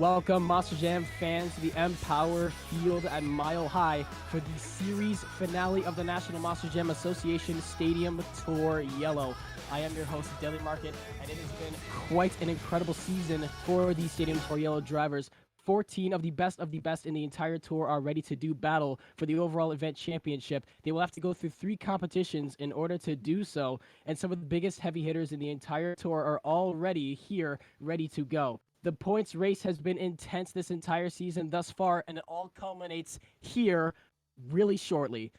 Welcome, Monster Jam fans, to the Empower Field at Mile High for the series finale of the National Monster Jam Association Stadium Tour Yellow. I am your host, Deli Market, and it has been quite an incredible season for the Stadium Tour Yellow drivers. 14 of the best in the entire tour are ready to do battle for the overall event championship. They will have to go through 3 competitions in order to do so, and some of the biggest heavy hitters in the entire tour are already here, ready to go. The points race has been intense this entire season thus far, and it all culminates here really shortly.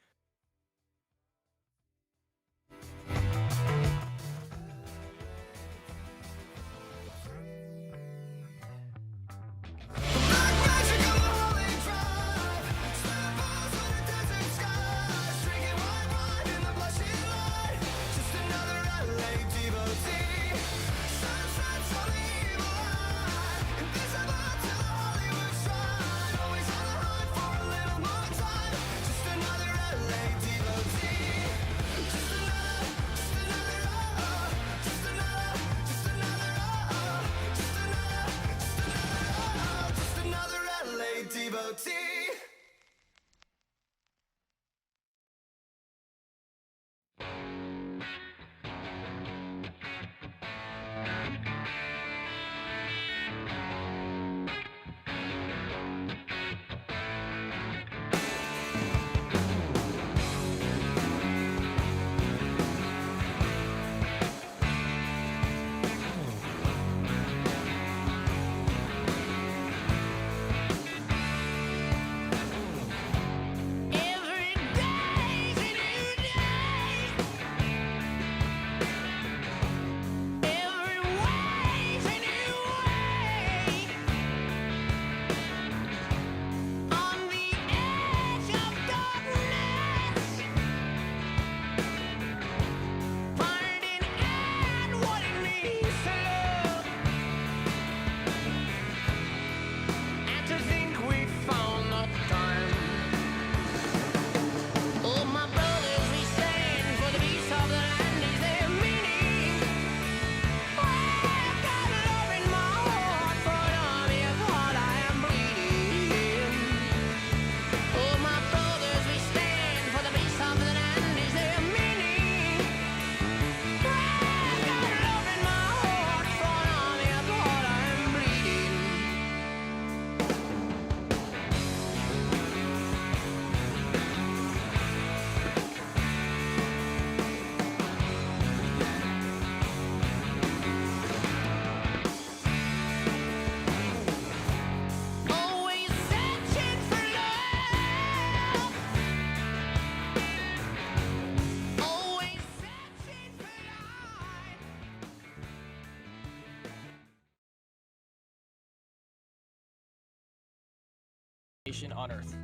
On Earth.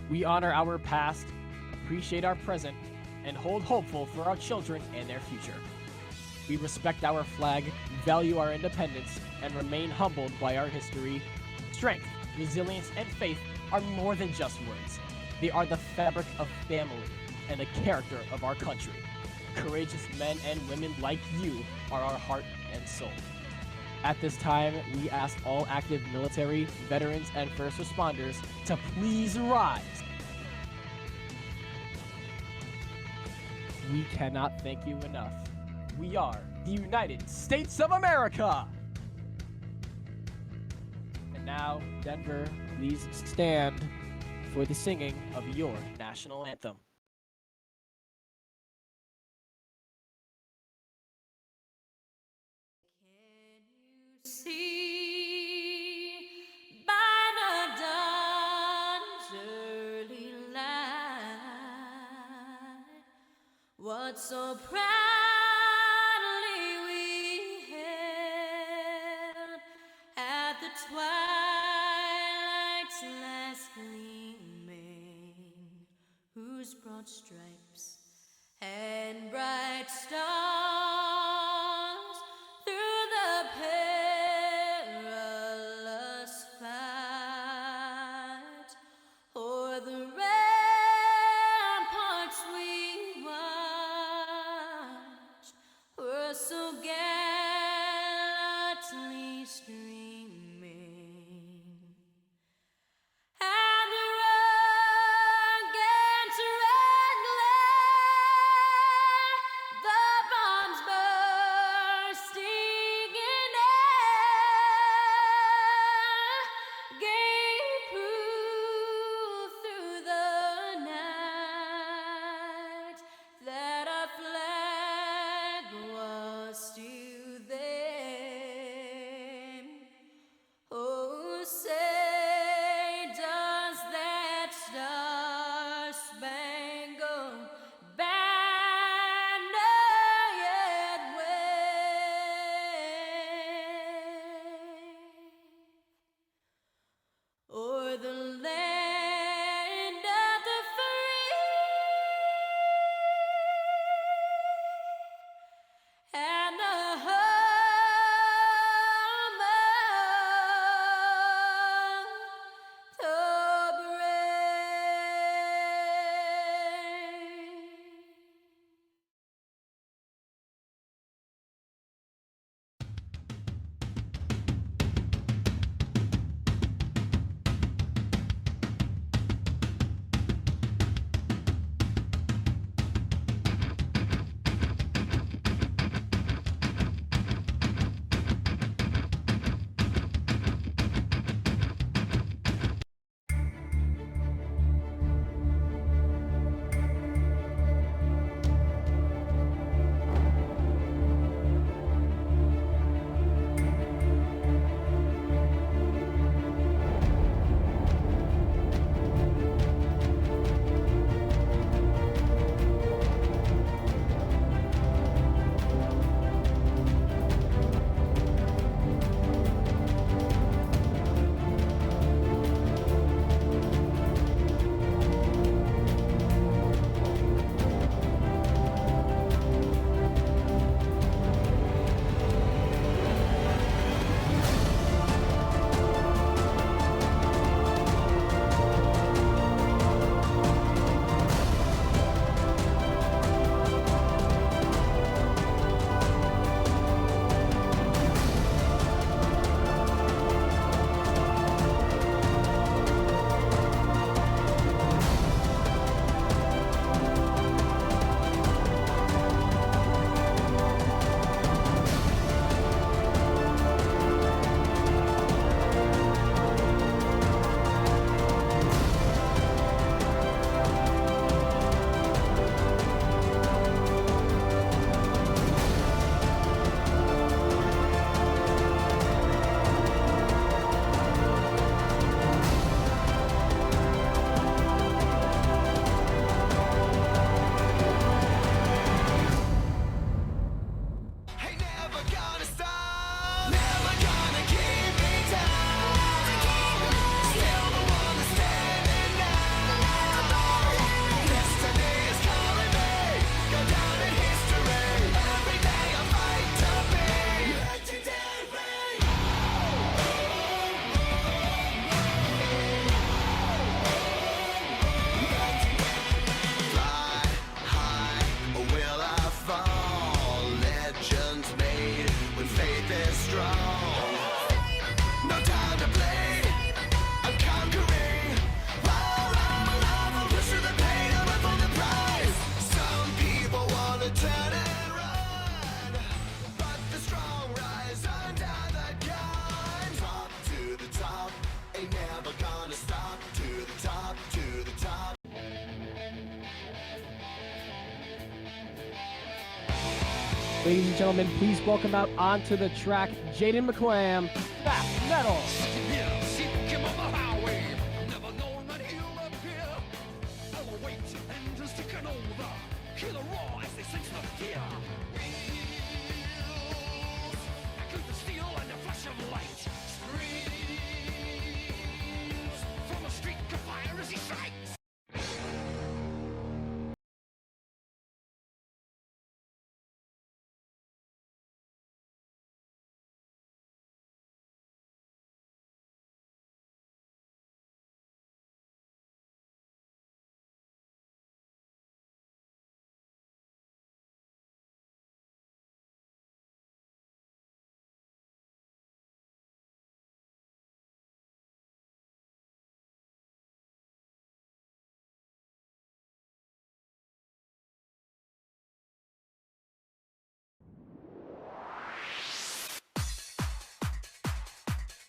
We honor our past, appreciate our present, and hold hopeful for our children and their future. We respect our flag, value our independence, and remain humbled by our history. Strength, resilience, and faith are more than just words. They are the fabric of family and the character of our country. Courageous men and women like you are our heart and soul. At this time, we ask all active military, veterans, and first responders to please rise. We cannot thank you enough. We are the United States of America! And now, Denver, please stand for the singing of your national anthem. See by the dawn's early light what so proudly we hailed at the twilight's last gleaming, whose broad stripes and bright stars through the perilous fight o'er the ramparts we watched were so gallantly streaming. Ladies and gentlemen, please welcome out onto the track, Jaden McClam, Fast Metal.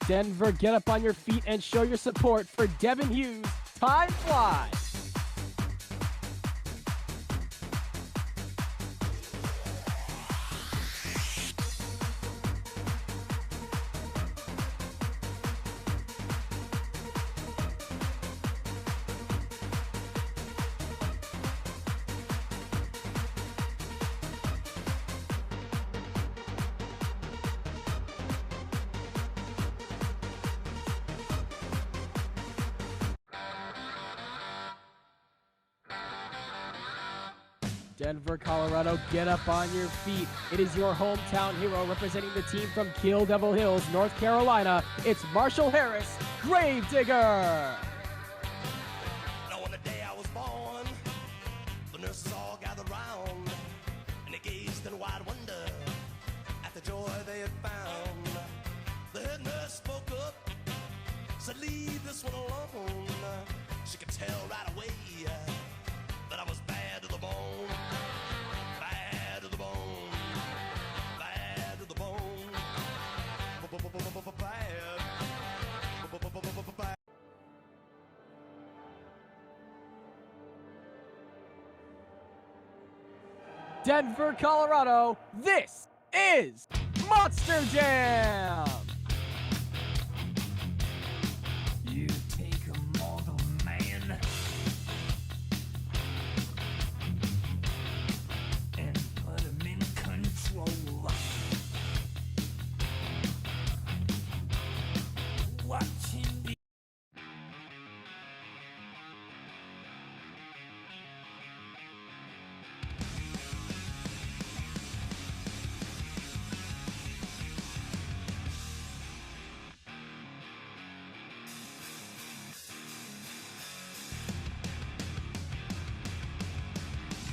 Denver, get up on your feet and show your support for Devin Hughes. Time flies. Denver, Colorado, get up on your feet. It is your hometown hero representing the team from Kill Devil Hills, North Carolina. It's Marshall Harris, Gravedigger. On the day I was born, the nurses all gathered round, and they gazed in wide wonder at the joy they had found. The head nurse spoke up, said, "Leave this one alone." She could tell right away that I was bad to the bone. Bad to the bone. Bad to the bone. Bad. Denver, Colorado, this is Monster Jam. You take a mortal man and put him in control. Watch him be.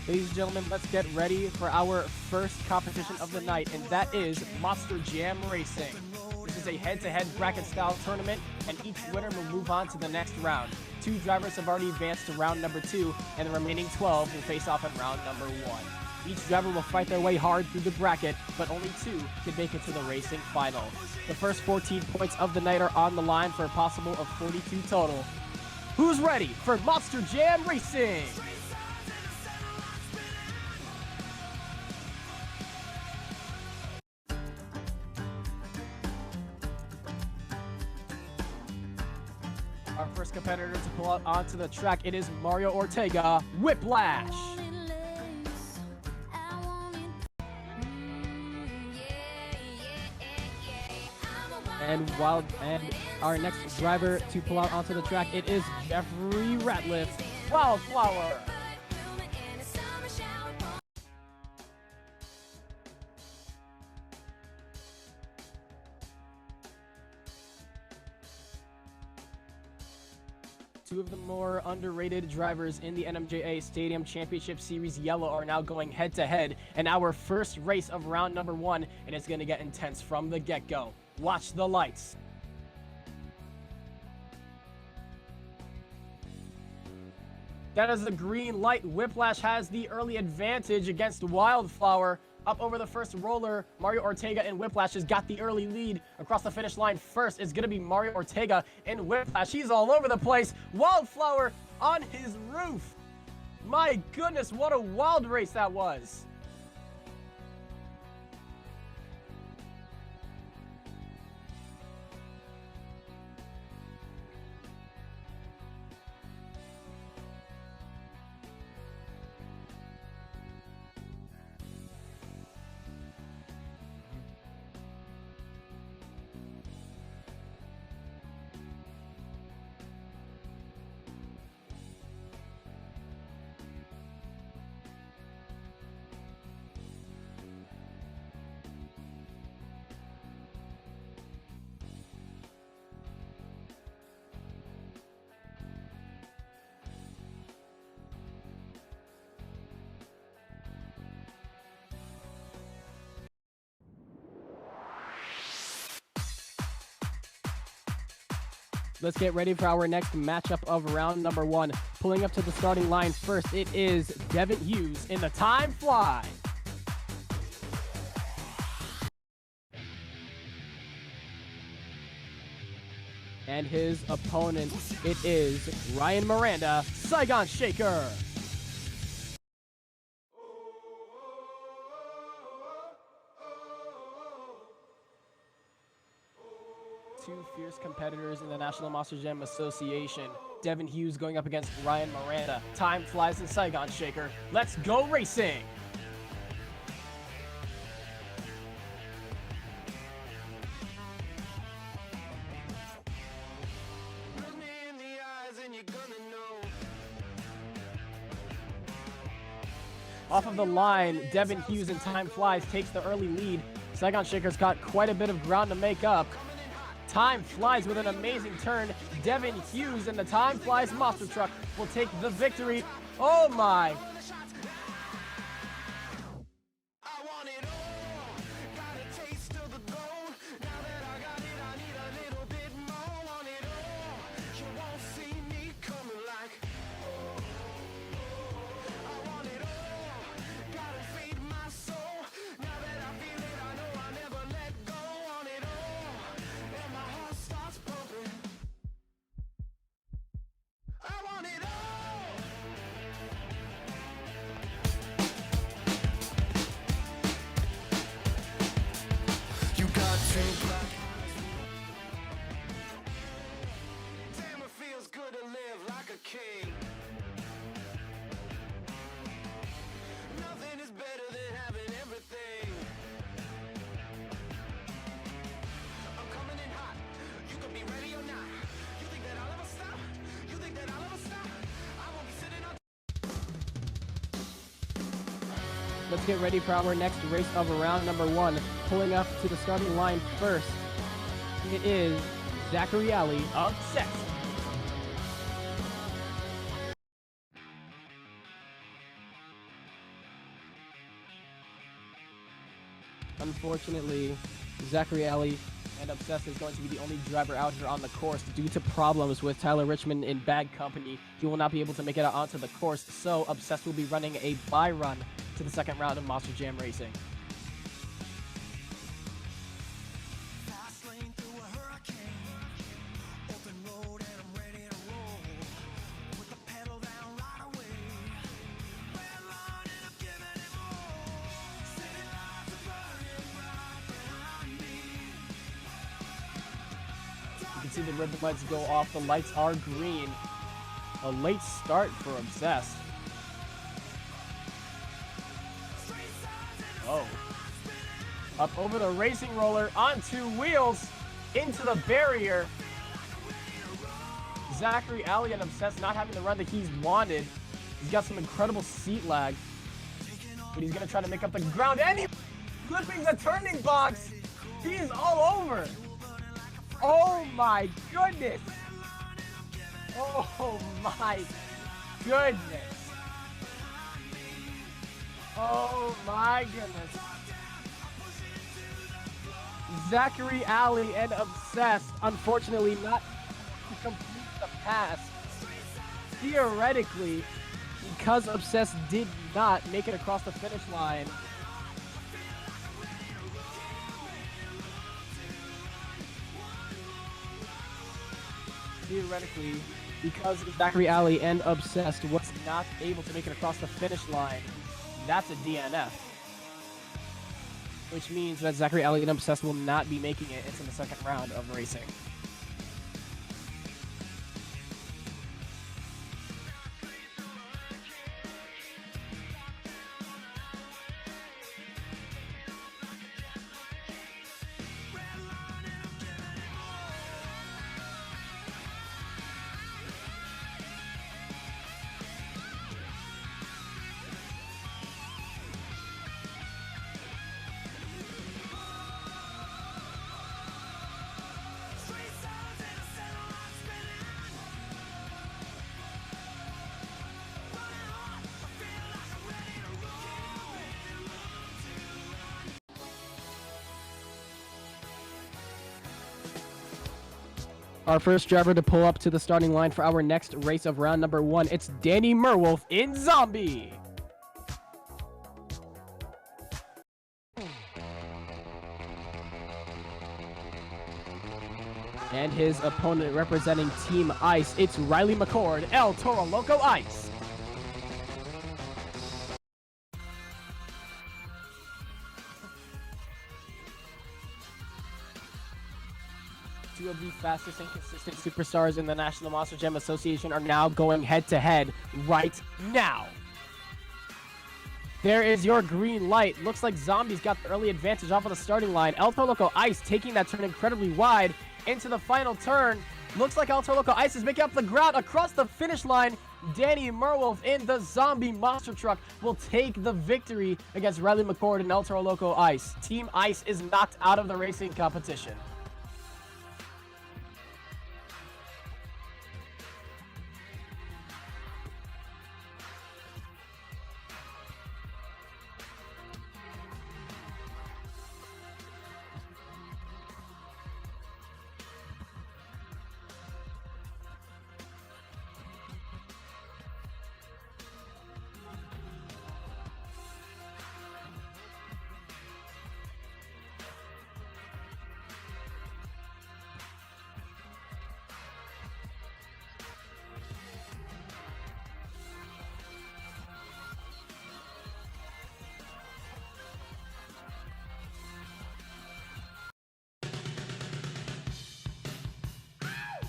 Ladies and gentlemen, let's get ready for our first competition of the night, and that is Monster Jam Racing. This is a head-to-head bracket-style tournament, and each winner will move on to the next round. 2 drivers have already advanced to round number 2, and the remaining 12 will face off in round number 1. Each driver will fight their way hard through the bracket, but only 2 can make it to the racing final. The first 14 points of the night are on the line for a possible of 42 total. Who's ready for Monster Jam Racing? Our first competitor to pull out onto the track, it is Mario Ortega, Whiplash. And our next driver to pull out onto the track, it is Jeffrey Ratliff, Wildflower. Two of the more underrated drivers in the NMJA Stadium Championship Series Yellow are now going head-to-head in our first race of round number 1, and it's going to get intense from the get-go. Watch the lights. That is the green light. Whiplash has the early advantage against Wildflower. Up over the first roller, Mario Ortega and Whiplash has got the early lead. Across the finish line first is going to be Mario Ortega and Whiplash. He's all over the place. Wildflower on his roof. My goodness, what a wild race that was. Let's get ready for our next matchup of round number 1. Pulling up to the starting line first, it is Devin Hughes in the Time Fly. And his opponent, it is Ryan Miranda, Saigon Shaker. Two fierce competitors in the National Monster Jam Association. Devin Hughes going up against Ryan Miranda. Time flies in Saigon Shaker. Let's go racing! Off of the line, Devin Hughes in Time Flies takes the early lead. Saigon Shaker's got quite a bit of ground to make up. Time Flies with an amazing turn. Devin Hughes in the Time Flies monster truck will take the victory. Oh my! Let's get ready for our next race of round number 1. Pulling up to the starting line first, it is Zachary Alley of Sex. Unfortunately, Zachary Alley and Obsessed is going to be the only driver out here on the course due to problems with Tyler Richmond in bad company. He will not be able to make it out onto the course, so Obsessed will be running a bye run to the second round of Monster Jam Racing. You can see the ribbon lights go off. The lights are green. A late start for Obsessed. Oh. Up over the racing roller, on 2 wheels, into the barrier. Zachary Alley and Obsessed not having the run that he's wanted. He's got some incredible seat lag. But he's going to try to make up the ground. And he's flipping the turning box. He's all over. Oh my goodness. Oh my goodness. Oh my goodness. Zachary Alley and Obsessed, unfortunately not to complete the pass. Theoretically, because Obsessed did not make it across the finish line, because Zachary Alley and Obsessed was not able to make it across the finish line, that's a DNF. Which means that Zachary Alley and Obsessed will not be making it into the second round of racing. Our first driver to pull up to the starting line for our next race of round number 1, it's Danny Merwolf in Zombie. And his opponent representing Team Ice, it's Riley McCord, El Toro Loco Ice. Two of the fastest and consistent superstars in the National Monster Jam Association are now going head-to-head right now. There is your green light. Looks like Zombie's got the early advantage off of the starting line. El Toro Loco Ice taking that turn incredibly wide into the final turn. Looks like El Toro Loco Ice is making up the ground across the finish line. Danny Merwolf in the Zombie Monster Truck will take the victory against Riley McCord and El Toro Loco Ice. Team Ice is knocked out of the racing competition.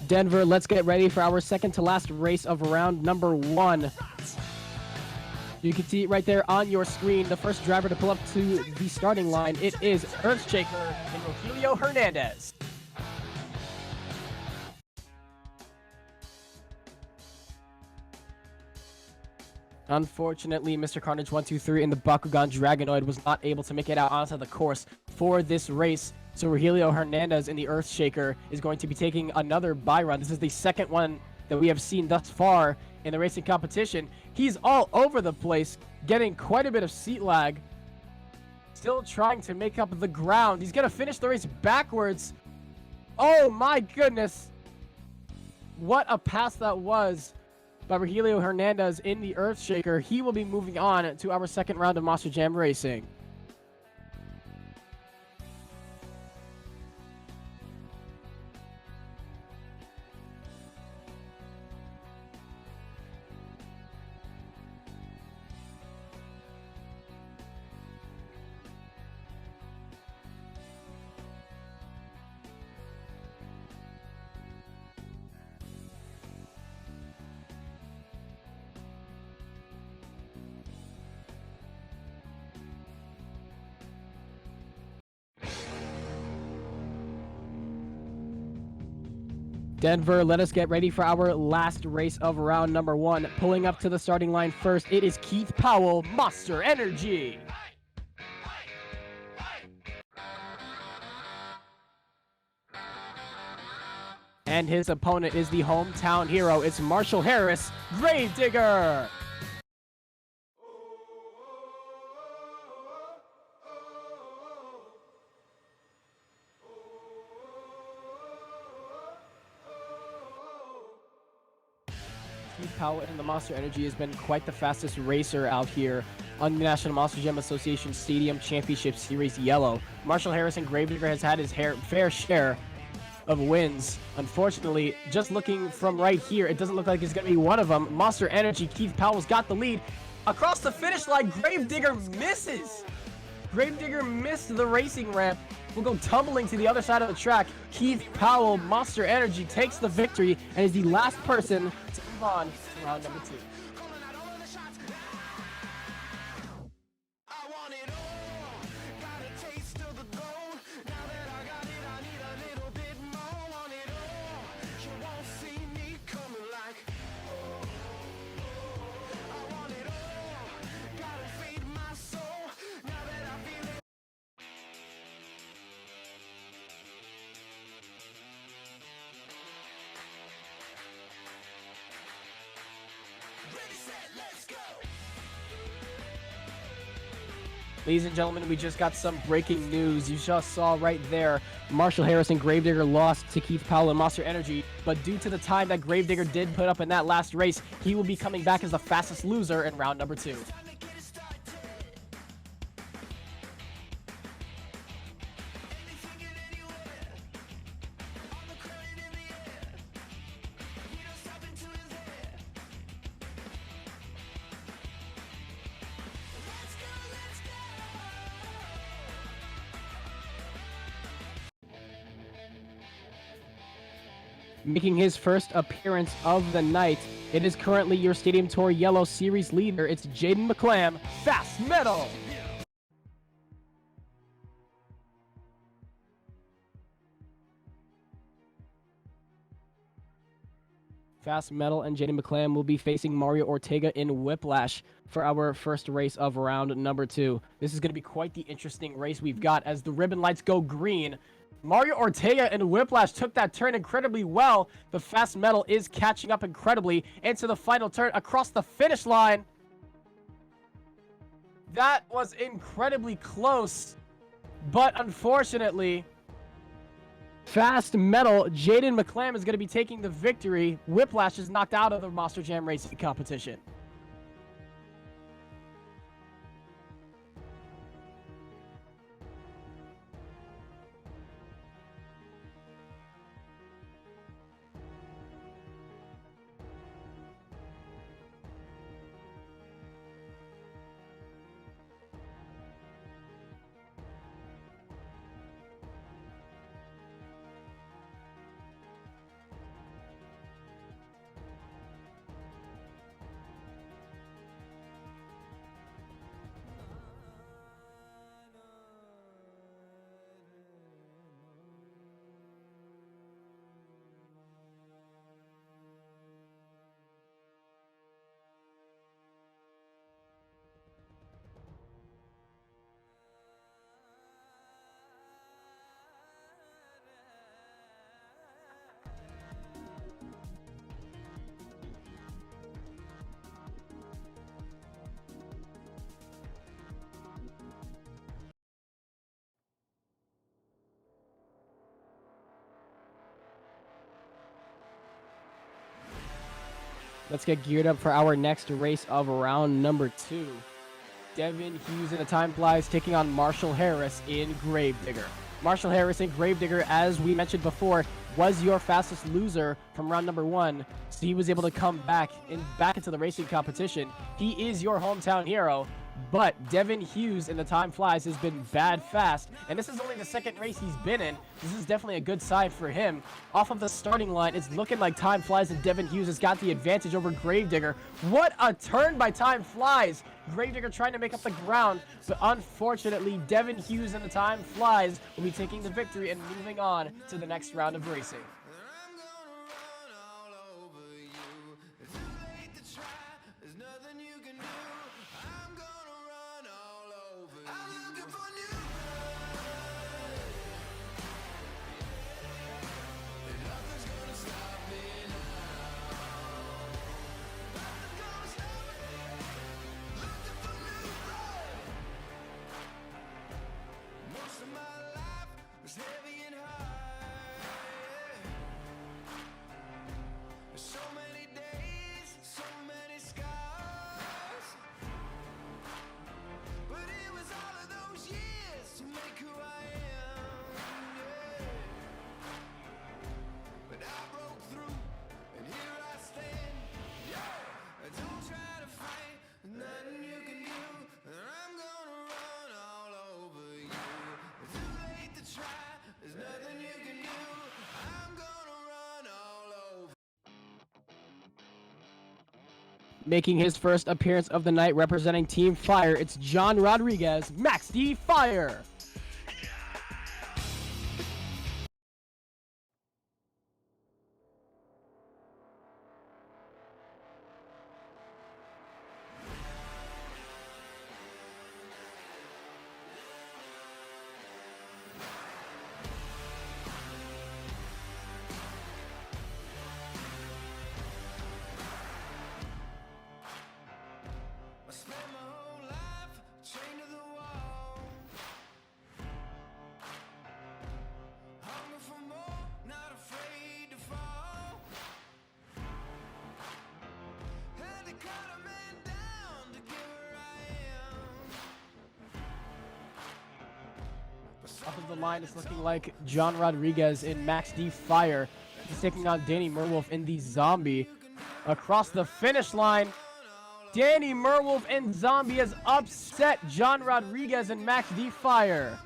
Denver, let's get ready for our second to last race of round number 1. You can see it right there on your screen. The first driver to pull up to the starting line, it is Earthshaker and Rogelio Hernandez. Unfortunately, Mr. Carnage 123 in the Bakugan Dragonoid was not able to make it out onto the course for this race. So Rogelio Hernandez in the Earthshaker is going to be taking another bye run. This is the second one that we have seen thus far in the racing competition. He's all over the place, getting quite a bit of seat lag. Still trying to make up the ground. He's going to finish the race backwards. Oh my goodness. What a pass that was by Rogelio Hernandez in the Earthshaker. He will be moving on to our second round of Monster Jam Racing. Denver, let us get ready for our last race of round number 1. Pulling up to the starting line first, it is Keith Powell, Monster Energy. And his opponent is the hometown hero. It's Marshall Harris, Gravedigger. Keith Powell in the Monster Energy has been quite the fastest racer out here on the National Monster Jam Association Stadium Championship Series Yellow. Marshall Harris and Gravedigger has had his fair share of wins. Unfortunately, just looking from right here, it doesn't look like it's going to be one of them. Monster Energy, Keith Powell's got the lead. Across the finish line, Gravedigger misses. Gravedigger missed the racing ramp. Will go tumbling to the other side of the track. Keith Powell, Monster Energy, takes the victory and is the last person to move on to round number 2. Ladies and gentlemen, we just got some breaking news. You just saw right there, Marshall Harris and Gravedigger lost to Keith Powell and Monster Energy, but due to the time that Gravedigger did put up in that last race, he will be coming back as the fastest loser in round number 2. Making his first appearance of the night, it is currently your Stadium Tour Yellow Series leader. It's Jaden McClam, Fast Metal. Fast Metal and Jaden McClam will be facing Mario Ortega in Whiplash for our first race of round number 2. This is going to be quite the interesting race we've got as the ribbon lights go green. Mario Ortega and Whiplash took that turn incredibly well, but Fast Metal is catching up incredibly into the final turn across the finish line. That was incredibly close, but unfortunately, Fast Metal, Jaden McClam is going to be taking the victory. Whiplash is knocked out of the Monster Jam racing competition. Let's get geared up for our next race of round number 2. Devin Hughes in the Time Flies taking on Marshall Harris in Gravedigger. Marshall Harris in Gravedigger, as we mentioned before, was your fastest loser from round number 1, so he was able to come back into the racing competition. He is your hometown hero, but Devin Hughes in the Time Flies has been bad fast, and this is only the second race he's been in. This is definitely a good sign for him. Off of the starting line, it's looking like Time Flies and Devin Hughes has got the advantage over Gravedigger. What a turn by Time Flies! Gravedigger trying to make up the ground, but unfortunately, Devin Hughes in the Time Flies will be taking the victory and moving on to the next round of racing. Making his first appearance of the night representing Team Fire, it's John Rodriguez, Max D Fire. Spent my whole life chained to the wall. Top of the line is looking like John Rodriguez in Max D Fire. He's taking on Danny Merwolf in the Zombie. Across the finish line, Danny Merwolf in Zombie has upset John Rodriguez and Max D Fire.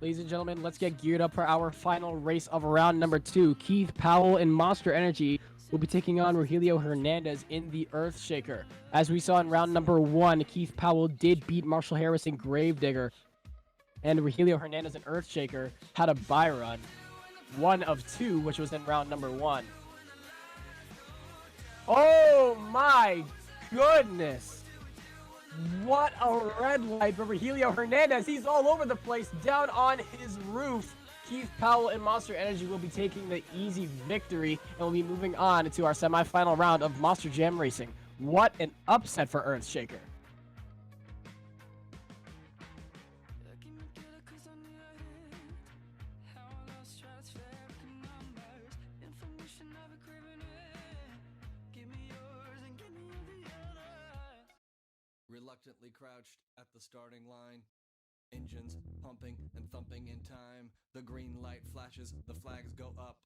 Ladies and gentlemen, let's get geared up for our final race of round number 2. Keith Powell in Monster Energy will be taking on Rogelio Hernandez in the Earthshaker. As we saw in round number 1, Keith Powell did beat Marshall Harris in Gravedigger, and Rogelio Hernandez in Earthshaker had a bye run, 1 of 2, which was in round number 1. Oh my goodness! What a red light for Rogelio Hernandez. He's all over the place, down on his roof. Keith Powell in Monster Energy will be taking the easy victory and will be moving on to our semifinal round of Monster Jam Racing. What an upset for Earthshaker. Reluctantly crouched at the starting line, engines pumping and thumping in time. The green light flashes, the flags go up.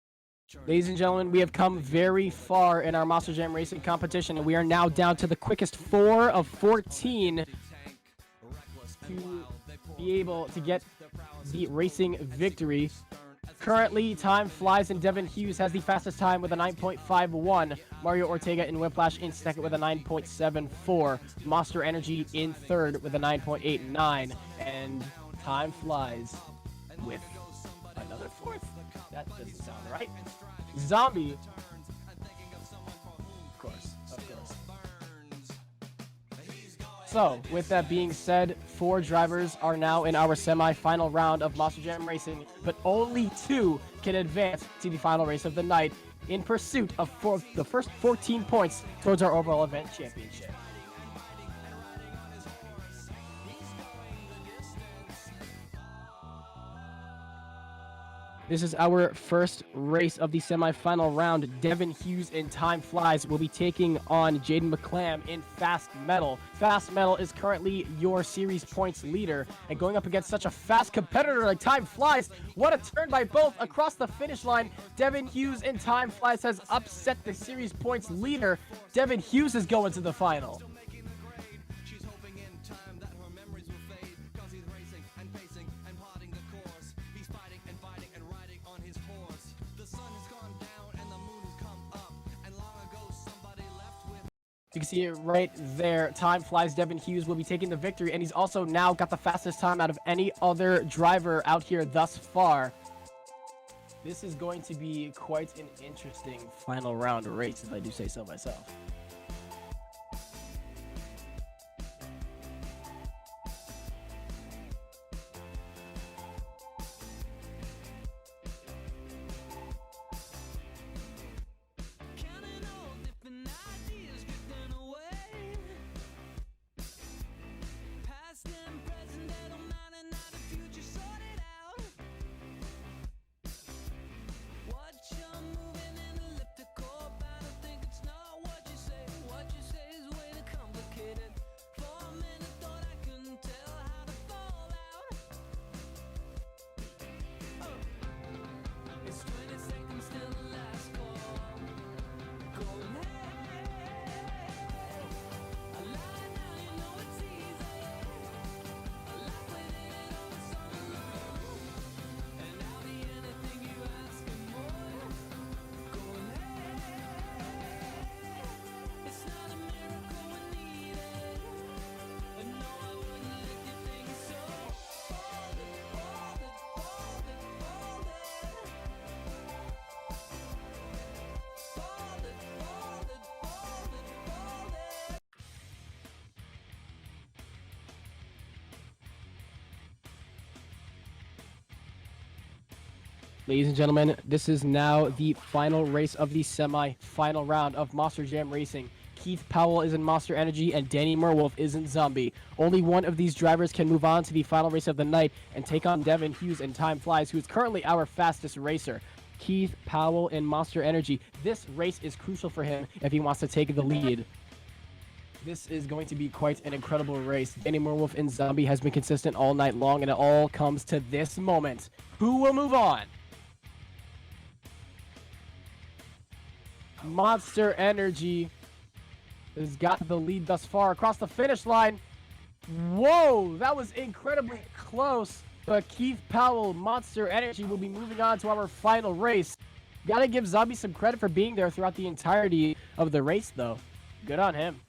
Ladies and gentlemen, we have come very far in our Monster Jam Racing competition, and we are now down to the quickest 4 of 14 to be able to get the racing victory. Currently, time flies, and Devin Hughes has the fastest time with a 9.51. Mario Ortega in Whiplash in second with a 9.74. Monster Energy in third with a 9.89. And time flies with another fourth. That doesn't sound right. Zombie. Of course. So, with that being said, 4 drivers are now in our semi-final round of Monster Jam Racing, but only 2 can advance to the final race of the night in pursuit of the first 14 points towards our overall event championship. This is our first race of the semifinal round. Devin Hughes in Time Flies will be taking on Jaden McClam in Fast Metal. Fast Metal is currently your series points leader, and going up against such a fast competitor like Time Flies, what a turn by both across the finish line. Devin Hughes in Time Flies has upset the series points leader. Devin Hughes is going to the final. You can see it right there. Time flies. Devin Hughes will be taking the victory, and he's also now got the fastest time out of any other driver out here thus far. This is going to be quite an interesting final round race, if I do say so myself. Ladies and gentlemen, this is now the final race of the semi-final round of Monster Jam Racing. Keith Powell is in Monster Energy and Danny Merwolf is in Zombie. Only one of these drivers can move on to the final race of the night and take on Devin Hughes in Time Flies, who is currently our fastest racer. Keith Powell in Monster Energy. This race is crucial for him if he wants to take the lead. This is going to be quite an incredible race. Danny Merwolf in Zombie has been consistent all night long, and it all comes to this moment. Who will move on? Monster Energy has got the lead thus far across the finish line. Whoa, that was incredibly close. But Keith Powell, Monster Energy, will be moving on to our final race. Gotta give Zombie some credit for being there throughout the entirety of the race, though. Good on him.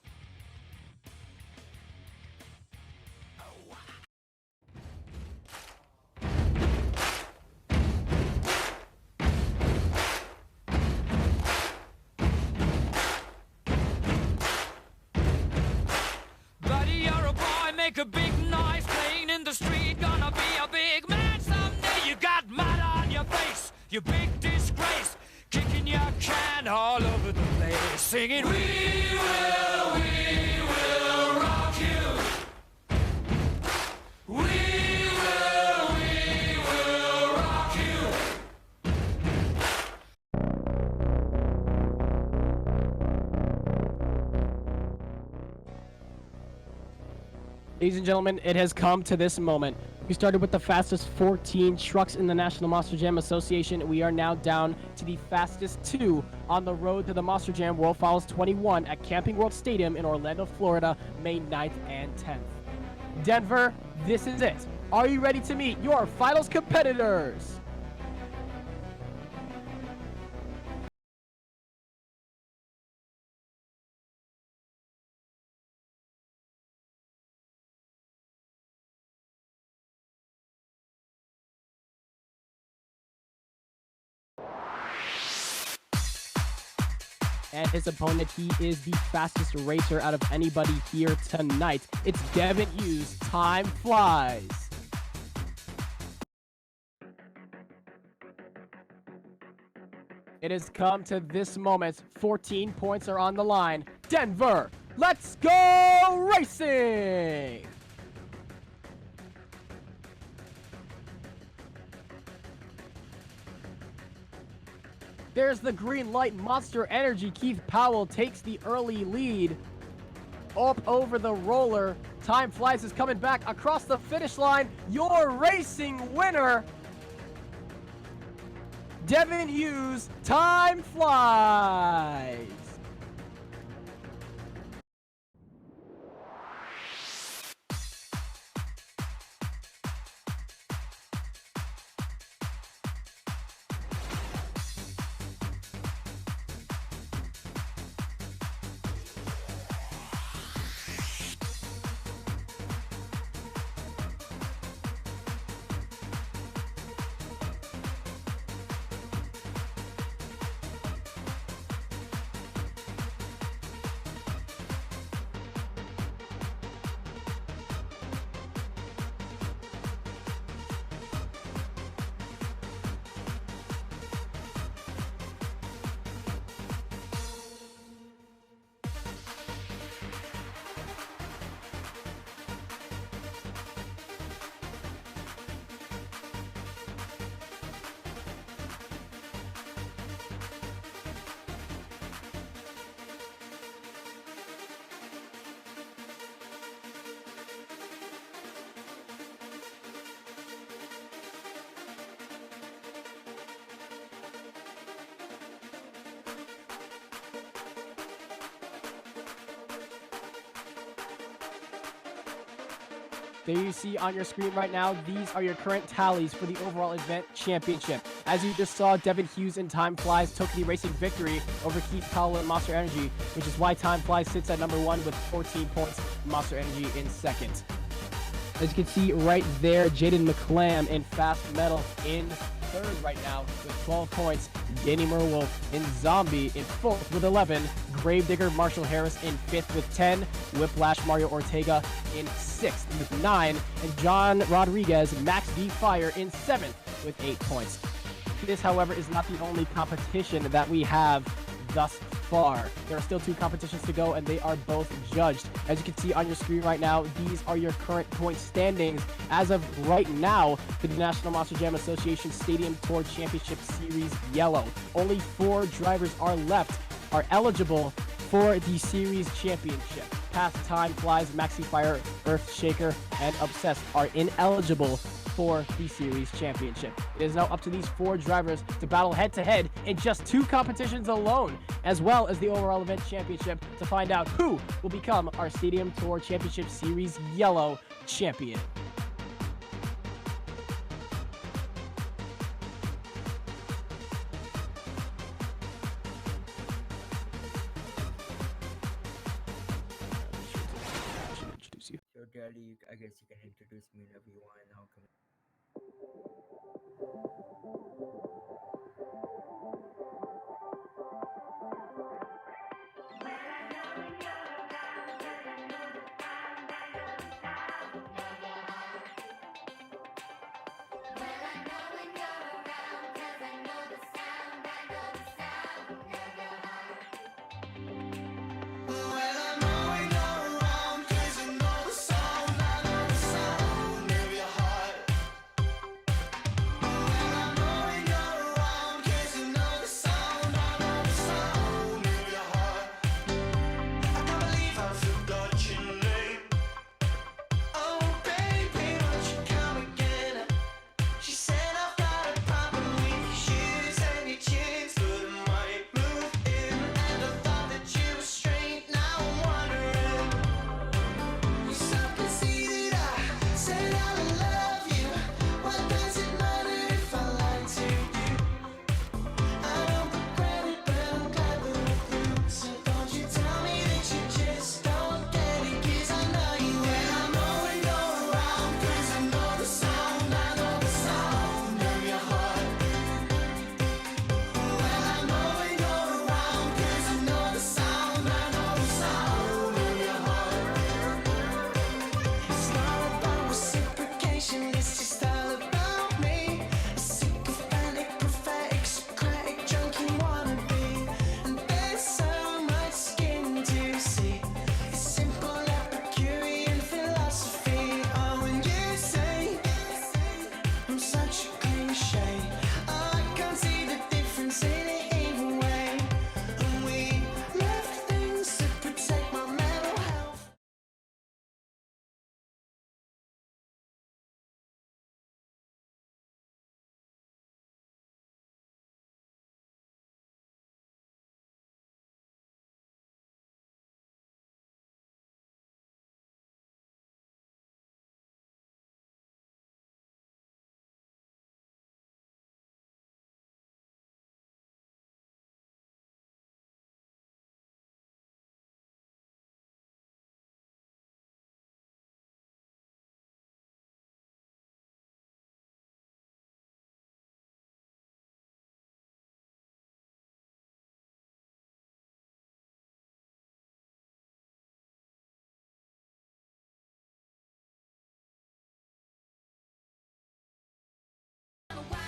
Buddy, you're a boy, make a big noise, playing in the street, gonna be a big man someday. You got mud on your face, you big disgrace, kicking your can all over the place, singing, we will rock you. We will rock you. Ladies and gentlemen, it has come to this moment. We started with the fastest 14 trucks in the National Monster Jam Association. We are now down to the fastest 2 on the road to the Monster Jam World Finals 21 at Camping World Stadium in Orlando, Florida, May 9th and 10th. Denver, this is it. Are you ready to meet your finals competitors? And his opponent, he is the fastest racer out of anybody here tonight. It's Devin Hughes. Time flies. It has come to this moment. 14 points are on the line. Denver, let's go racing! There's the green light. Monster Energy. Keith Powell takes the early lead. Up over the roller. Time Flies is coming back across the finish line. Your racing winner, Devin Hughes. Time Flies. There you see on your screen right now, these are your current tallies for the overall event championship. As you just saw, Devin Hughes in Time Flies took the racing victory over Keith Powell and Monster Energy, which is why Time Flies sits at number 1 with 14 points, Monster Energy in second. As you can see right there, Jaden McClam in Fast Metal in third right now with 12 points. Danny Merwolf in Zombie in fourth with 11. Gravedigger Marshall Harris in fifth with 10. Whiplash Mario Ortega in sixth with 9. And John Rodriguez Max D Fire in seventh with 8 points. This, however, is not the only competition that we have thus far. There are still 2 competitions to go, and they are both judged. As you can see on your screen right now, these are your current point standings as of right now for the National Monster Jam Association Stadium Tour Championship Series Yellow. Only 4 drivers are eligible for the series championship. Path Time Flies, Maxi Fire, Earthshaker, and Obsessed are ineligible for the series championship. It is now up to these 4 drivers to battle head-to-head in just 2 competitions alone, as well as the overall event championship, to find out who will become our Stadium Tour Championship Series Yellow champion. So, Daddy, I guess you can introduce me whenever you want, and I'll come.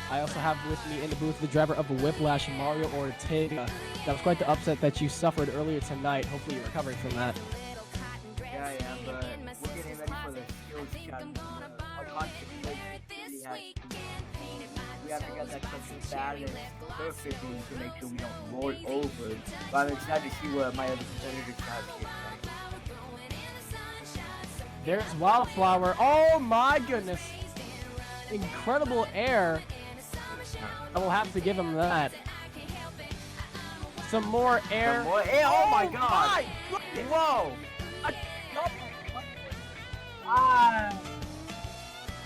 I also have with me in the booth the driver of Whiplash, Mario Ortega. That was quite the upset that you suffered earlier tonight. Hopefully you're recovering from that. Yeah, I am, but we're getting ready for the skills challenge. Our concept really has. We have to get that something balanced perfectly to make sure we don't roll over. But I'm excited to see what my other competitors have here tonight. There's Wildflower. Oh my goodness. Incredible air. I will have to give him that. Some more air. Some more air. Oh my god. My goodness. Whoa. I'm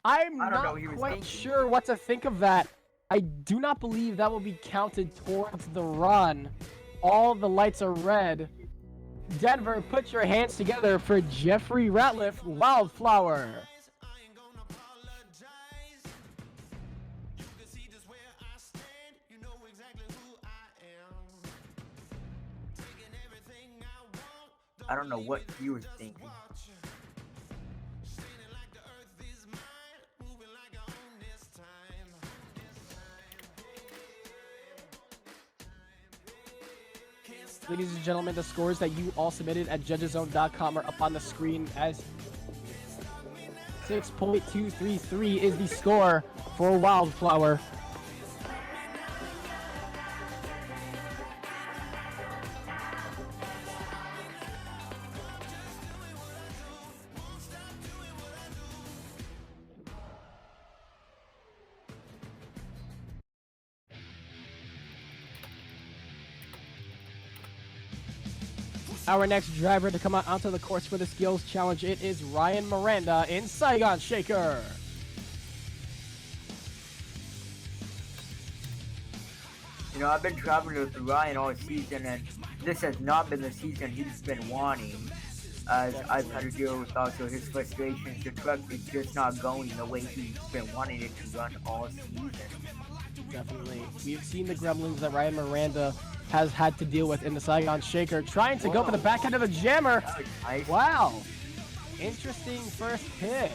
I don't know not what he was quite thinking. sure what to think of that. I do not believe that will be counted towards the run. All the lights are red. Denver, put your hands together for Jeffrey Ratliff, Wildflower. I don't know what he was thinking. Ladies and gentlemen, the scores that you all submitted at judgeszone.com are up on the screen as 6.233 is the score for Wildflower. Our next driver to come out onto the course for the skills challenge, it is Ryan Miranda in Saigon Shaker. You know, I've been traveling with Ryan all season, and this has not been the season he's been wanting. As I've had to deal with also his frustrations. The truck is just not going the way he's been wanting it to run all season. Definitely. We've seen the gremlins that Ryan Miranda has had to deal with in the Saigon Shaker, trying to go for the back end of the jammer. Nice. Wow. Interesting first hit.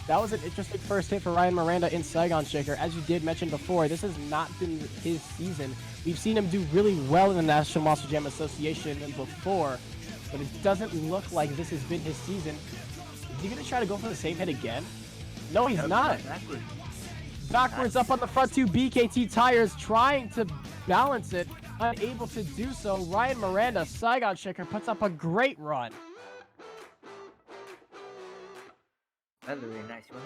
That was an interesting first hit for Ryan Miranda in Saigon Shaker. As you did mention before, this has not been his season. We've seen him do really well in the National Monster Jam Association before, but it doesn't look like this has been his season. Is he going to try to go for the same hit again? No, he's not. Backwards up on the front two BKT tires, trying to balance it, unable to do so. Ryan Miranda, Saigon Shaker, puts up a great run. That's a really nice run.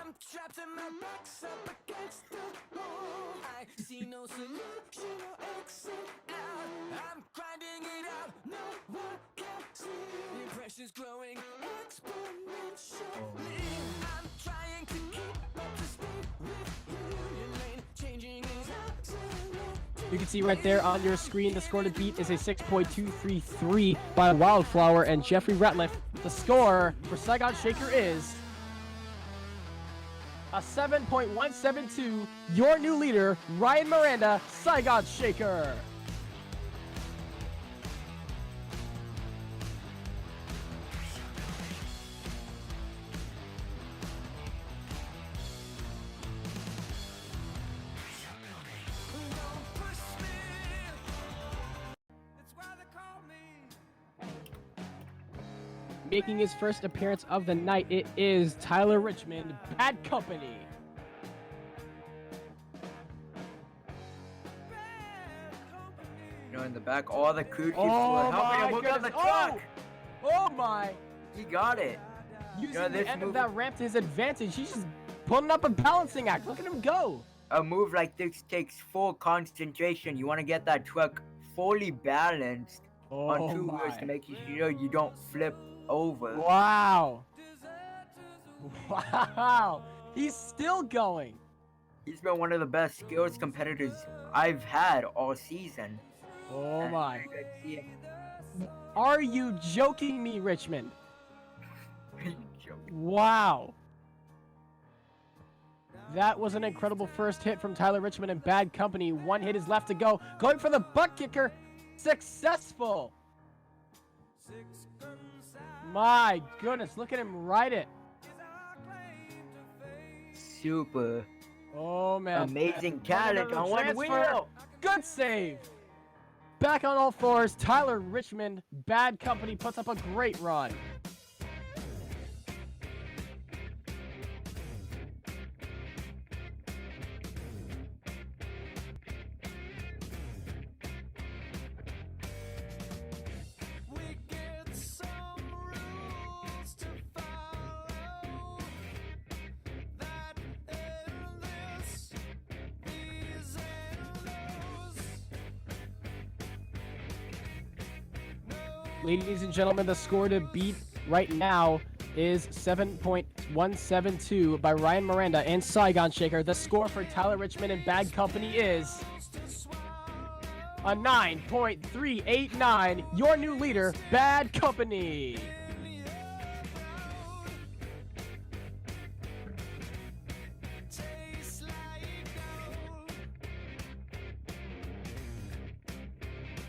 I'm trapped in my box up against the wall. I see no solution or exit out. I'm grinding it out, no one can see. The pressure's growing exponentially. I'm trying to keep up to speed with you. Your lane changing is absolute. You can see right there on your screen, the score to beat is a 6.233 by Wildflower and Jeffrey Ratliff. The score for Saigon Shaker is a 7.172. Your new leader, Ryan Miranda, Saigon Shaker. Making his first appearance of the night, it is Tyler Richmond, Bad Company. You know, in the back, all the crew keeps Oh helping my him look at the goodness. truck. Oh my. He got it. Using know, the this end move- of that ramp to his advantage. He's just putting up a balancing act. Look at him go. A move like this takes full concentration. You want to get that truck fully balanced on two wheels to make sure you don't flip over. Wow. Wow. He's still going. He's been one of the best skills competitors I've had all season. Oh And my. it's good to see him. Are you joking me, Richmond? Joking. Wow. That was an incredible first hit from Tyler Richmond and Bad Company. One hit is left to go. Going for the butt kicker. Successful. My goodness, look at him ride it. Super Oh man. amazing talent on one Transfer. wheel. Good save. Back on all fours, Tyler Richmond, Bad Company puts up a great run. We get some rules to follow. That endless, these and those. Ladies and gentlemen, the score to beat right now is 7.172 by Ryan Miranda and Saigon Shaker. The score for Tyler Richmond and Bad Company is a 9.389. Your new leader, Bad Company. Tastes like gold.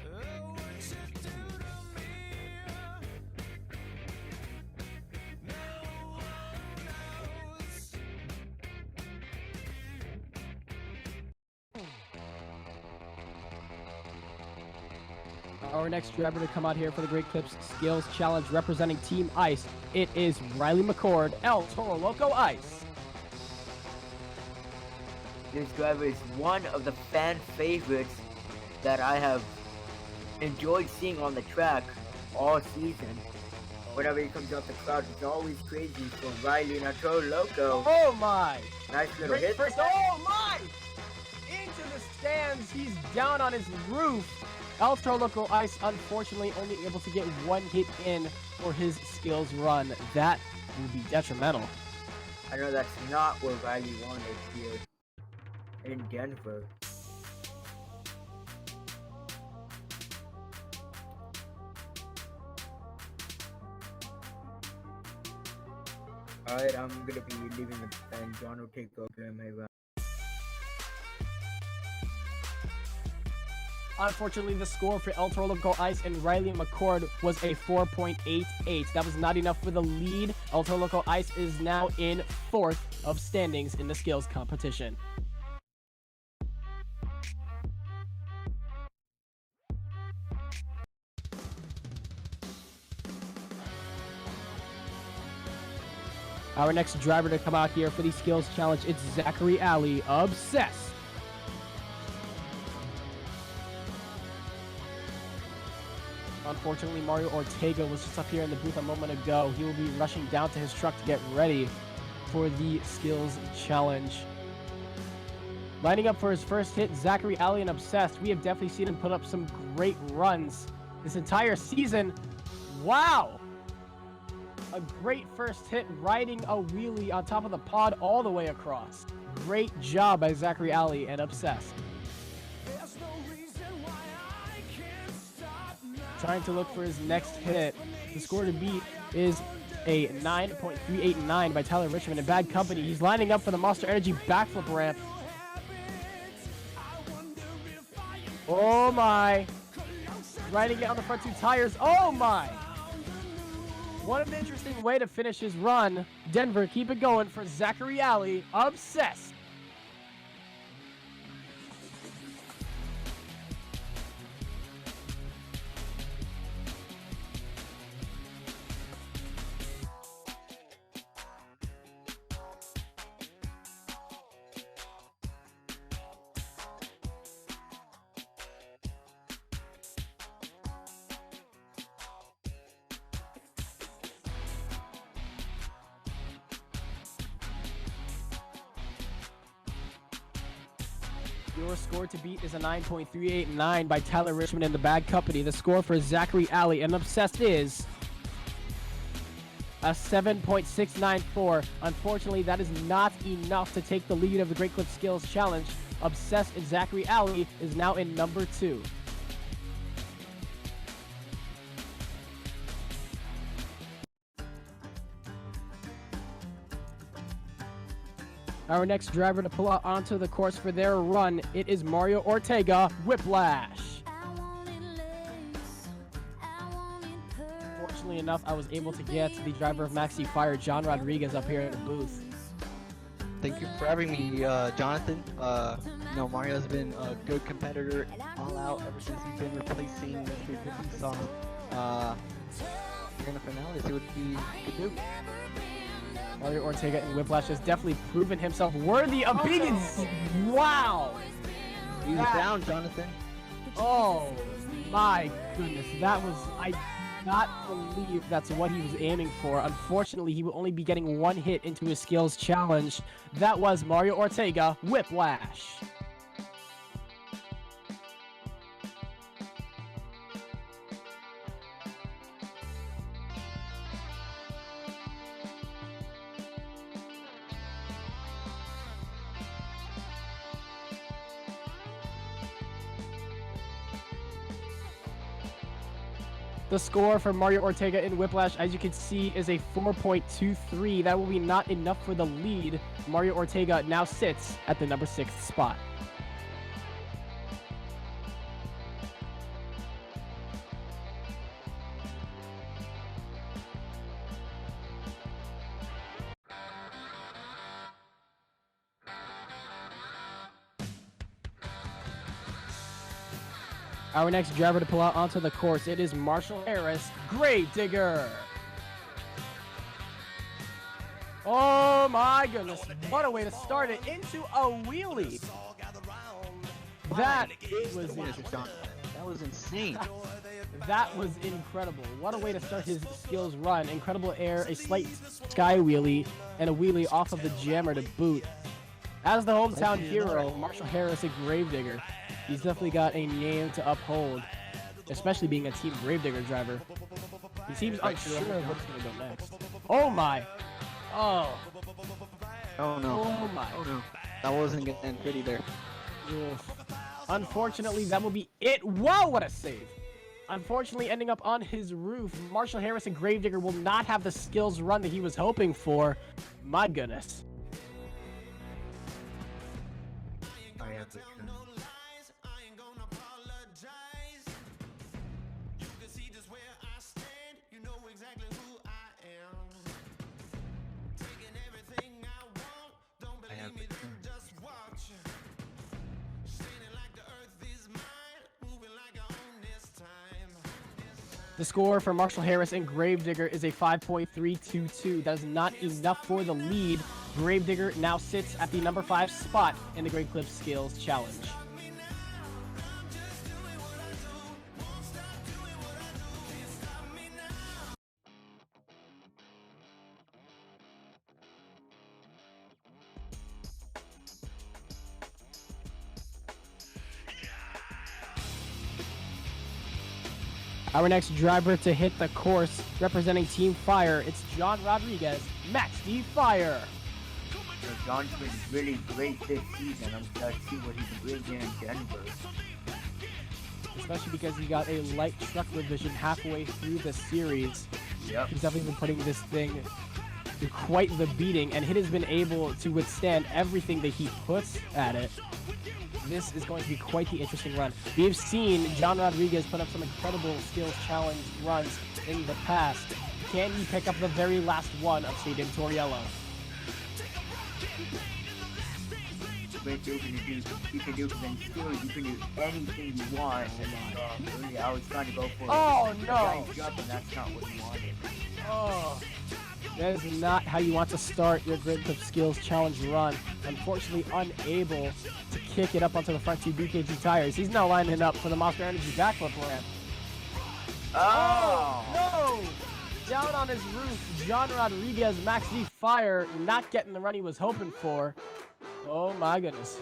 Oh, what you do to me? No one Our next driver to come out here for the Great Clips Skills Challenge representing Team Ice, it is Riley McCord, El Toro Loco Ice. This driver is one of the fan favorites that I have enjoyed seeing on the track all season. Whenever he comes out the crowd, it's always crazy for Riley and El Toro Loco. Oh my! Nice little Great hit. first, oh my! Into the stands, he's down on his roof. El Toro Loco Ice, unfortunately, only able to get one hit in for his skills run. That will be detrimental. I know that's not what Riley wanted here in Denver. Alright, I'm gonna be leaving the and John will take over in my run. Unfortunately, the score for El Toro Loco Ice and Riley McCord was a 4.88. That was not enough for the lead. El Toro Loco Ice is now in 4th of standings in the skills competition. Our next driver to come out here for the skills challenge, it's Zachary Alley, Obsessed. Unfortunately, Mario Ortega was just up here in the booth a moment ago. He will be rushing down to his truck to get ready for the skills challenge. Lining up for his first hit, Zachary Alley and Obsessed. We have definitely seen him put up some great runs this entire season. Wow! A great first hit, riding a wheelie on top of the pod all the way across. Great job by Zachary Alley and Obsessed. Trying to look for his next hit. The score to beat is a 9.389 by Tyler Richmond in Bad Company. He's lining up for the Monster Energy backflip ramp. Oh my. Riding it on the front two tires. Oh my. What an interesting way to finish his run. Denver, keep it going for Zachary Alley, Obsessed. Your score to beat is a 9.389 by Tyler Richmond in the Bad Company. The score for Zachary Alley and Obsessed is a 7.694. Unfortunately, that is not enough to take the lead of the Great Clip Skills Challenge. Obsessed and Zachary Alley is now in number 2. Our nenext driver to pull out onto the course for their run, it is Mario Ortega, Whiplash. Fortunately enough, I was able to get the driver of Maxi Fire, John Rodriguez, up here in the booth. Thank you for having me, Jonathan. Mario has been a good competitor all out ever since he's been replacing Mr. Diffie Sauce. Here in the finale, see what he could do. Mario Ortega and Whiplash has definitely proven himself worthy of being wow! He's down, Jonathan. Oh my goodness, that was, I not believe that's what he was aiming for. Unfortunately, he will only be getting one hit into his skills challenge. That was Mario Ortega, Whiplash. The score for Mario Ortega in Whiplash, as you can see, is a 4.23. That will be not enough for the lead. Mario Ortega now sits at the number 6th spot. Our next driver to pull out onto the course, it is Marshall Harris, Gravedigger. Oh my goodness, what a way to start it into a wheelie. That was insane. That was incredible. What a way to start his skills run. Incredible air, a slight sky wheelie, and a wheelie off of the jammer to boot. As the hometown hero, Marshall Harris, a Gravedigger. He's definitely got a name to uphold, especially being a Team Gravedigger driver. He seems unsure of what's going to go next. Oh my. Oh. Oh no. Oh my. Oh no. That wasn't getting pretty there. Oof. Unfortunately, that will be it. Whoa, what a save. Unfortunately, ending up on his roof, Marshall Harris and Gravedigger will not have the skills run that he was hoping for. My goodness. The score for Marshall Harris and Gravedigger is a 5.322. That is not enough for the lead. Gravedigger now sits at the number 5 spot in the Great Clips Skills Challenge. Our next driver to hit the course, representing Team Fire, it's John Rodriguez, Max D Fire. John's been really great this season. I'm excited to see what he can bring here in Denver. Especially because he got a light truck revision halfway through the series. Yep. He's definitely been putting this thing through quite the beating, and it has been able to withstand everything that he puts at it. This is going to be quite the interesting run. We've seen John Rodriguez put up some incredible skills challenge runs in the past. Can he pick up the very last one of Stadium Toriello? Great thing you can do because in skills you can do anything you want. And really, I was trying to go for Oh a no! giant jump, and that's not what you wanted. Oh, that is not how you want to start your Great Clip Skills Challenge run. Unfortunately, unable to kick it up onto the front 2 BKG tires. He's now lining up for the Monster Energy backflip ramp. Oh! No! Down on his roof, John Rodriguez, Max D Fire, not getting the run he was hoping for. Oh my goodness.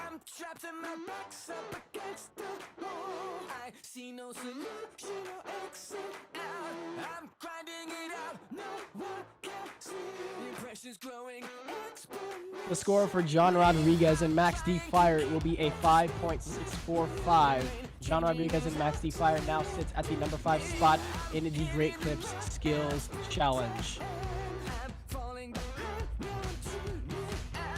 I'm trapped and my back's up against the wall. I see no solution or exit out. I'm grinding it out, no one can see. The impression's growing exponential. The score for John Rodriguez and Max D Fire will be a 5.645. John Rodriguez and Max D Fire now sits at the number 5 spot in the Great Clips Skills Challenge. I'm falling behind, no one to me out.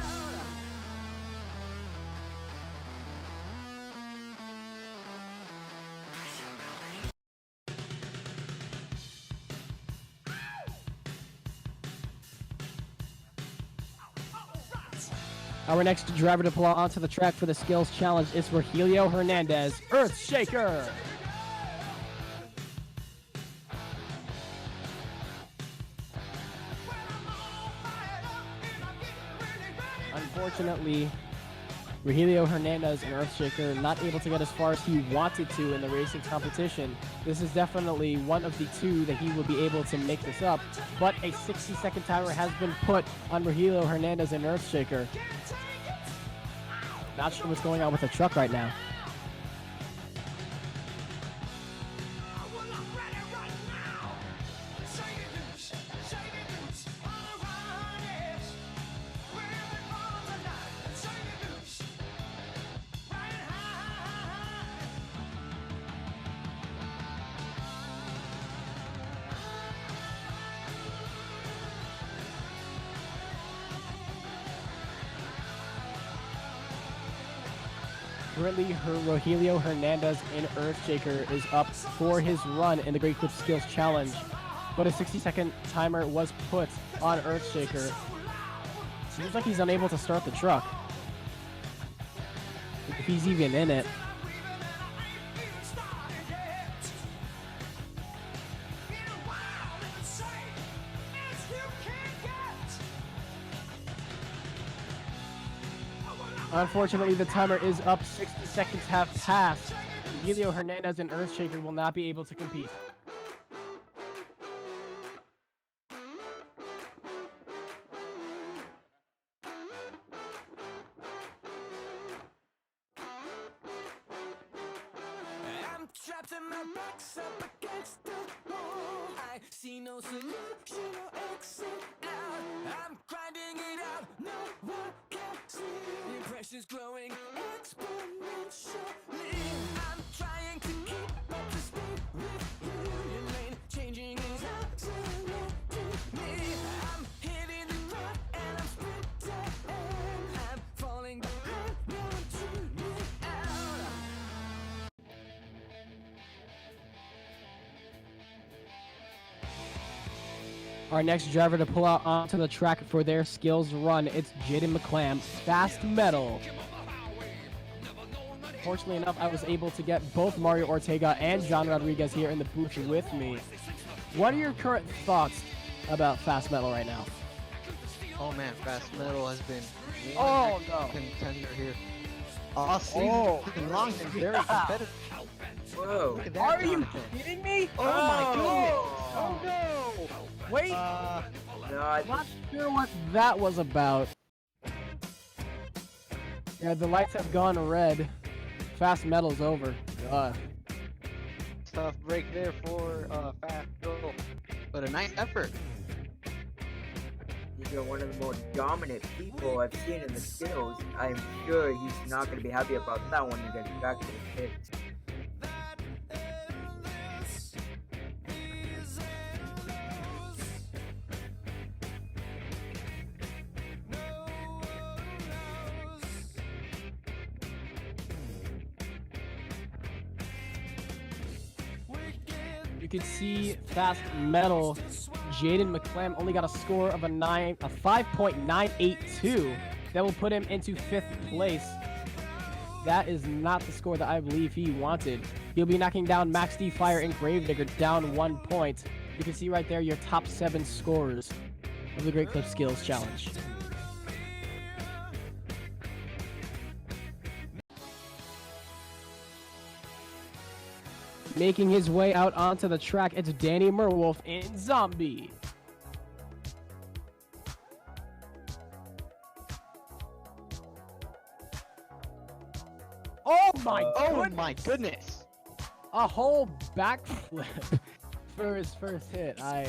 Our next driver to pull out onto the track for the Skills Challenge is Rogelio Hernandez, Earthshaker. Unfortunately, Rogelio Hernandez and Earthshaker not able to get as far as he wanted to in the racing competition. This is definitely one of the two that he will be able to make this up, but a 60-second timer has been put on Rogelio Hernandez and Earthshaker. Not sure what's going on with the truck right now. Currently, Rogelio Hernandez in Earthshaker is up for his run in the Great Clip Skills Challenge. but a 60-second timer was put on Earthshaker. Seems like he's unable to start the truck. If he's even in it. Unfortunately, the timer is up. 60 seconds have passed. Emilio Hernandez and Earthshaker will not be able to compete. I'm trapped and my back's up against the wall. I see no solution or exit out. I'm grinding it out, no one can see. The impression's growing exponentially. I'm trying to keep up the speed with you. Your lane changing is accelerating me. I'm hitting the ground and I'm sprinting. I'm falling behind, no one tuning out. Our next driver to pull out onto the track for their skills run, it's Jaden McClam, Fast Metal. Fortunately enough, I was able to get both Mario Ortega and John Rodriguez here in the booth with me. What are your current thoughts about Fast Metal right now? Oh man, Fast Metal has been Oh, one no. contender here. All season long and very competitive. Whoa. Look at that, Are you Jonathan. kidding me? Oh my goodness! Oh no! Wait, No, I not sure what that was about. Yeah, the lights have gone red. Fast Metal's over. Tough break there for Fast Metal, but a nice effort. You're one of the more dominant people I've seen in the skills. I'm sure he's not going to be happy about that when he gets back to the pit. You can see Fast Metal, Jaden McClam only got a score of a 5.982. That will put him into 5th place. That is not the score that I believe he wanted. He'll be knocking down Max D Fire and Gravedigger down 1 point. You can see right there your top 7 scorers of the Great Clip Skills Challenge. Making his way out onto the track, it's Danny Merwolf in Zombie. Oh my goodness! A whole backflip for his first hit. I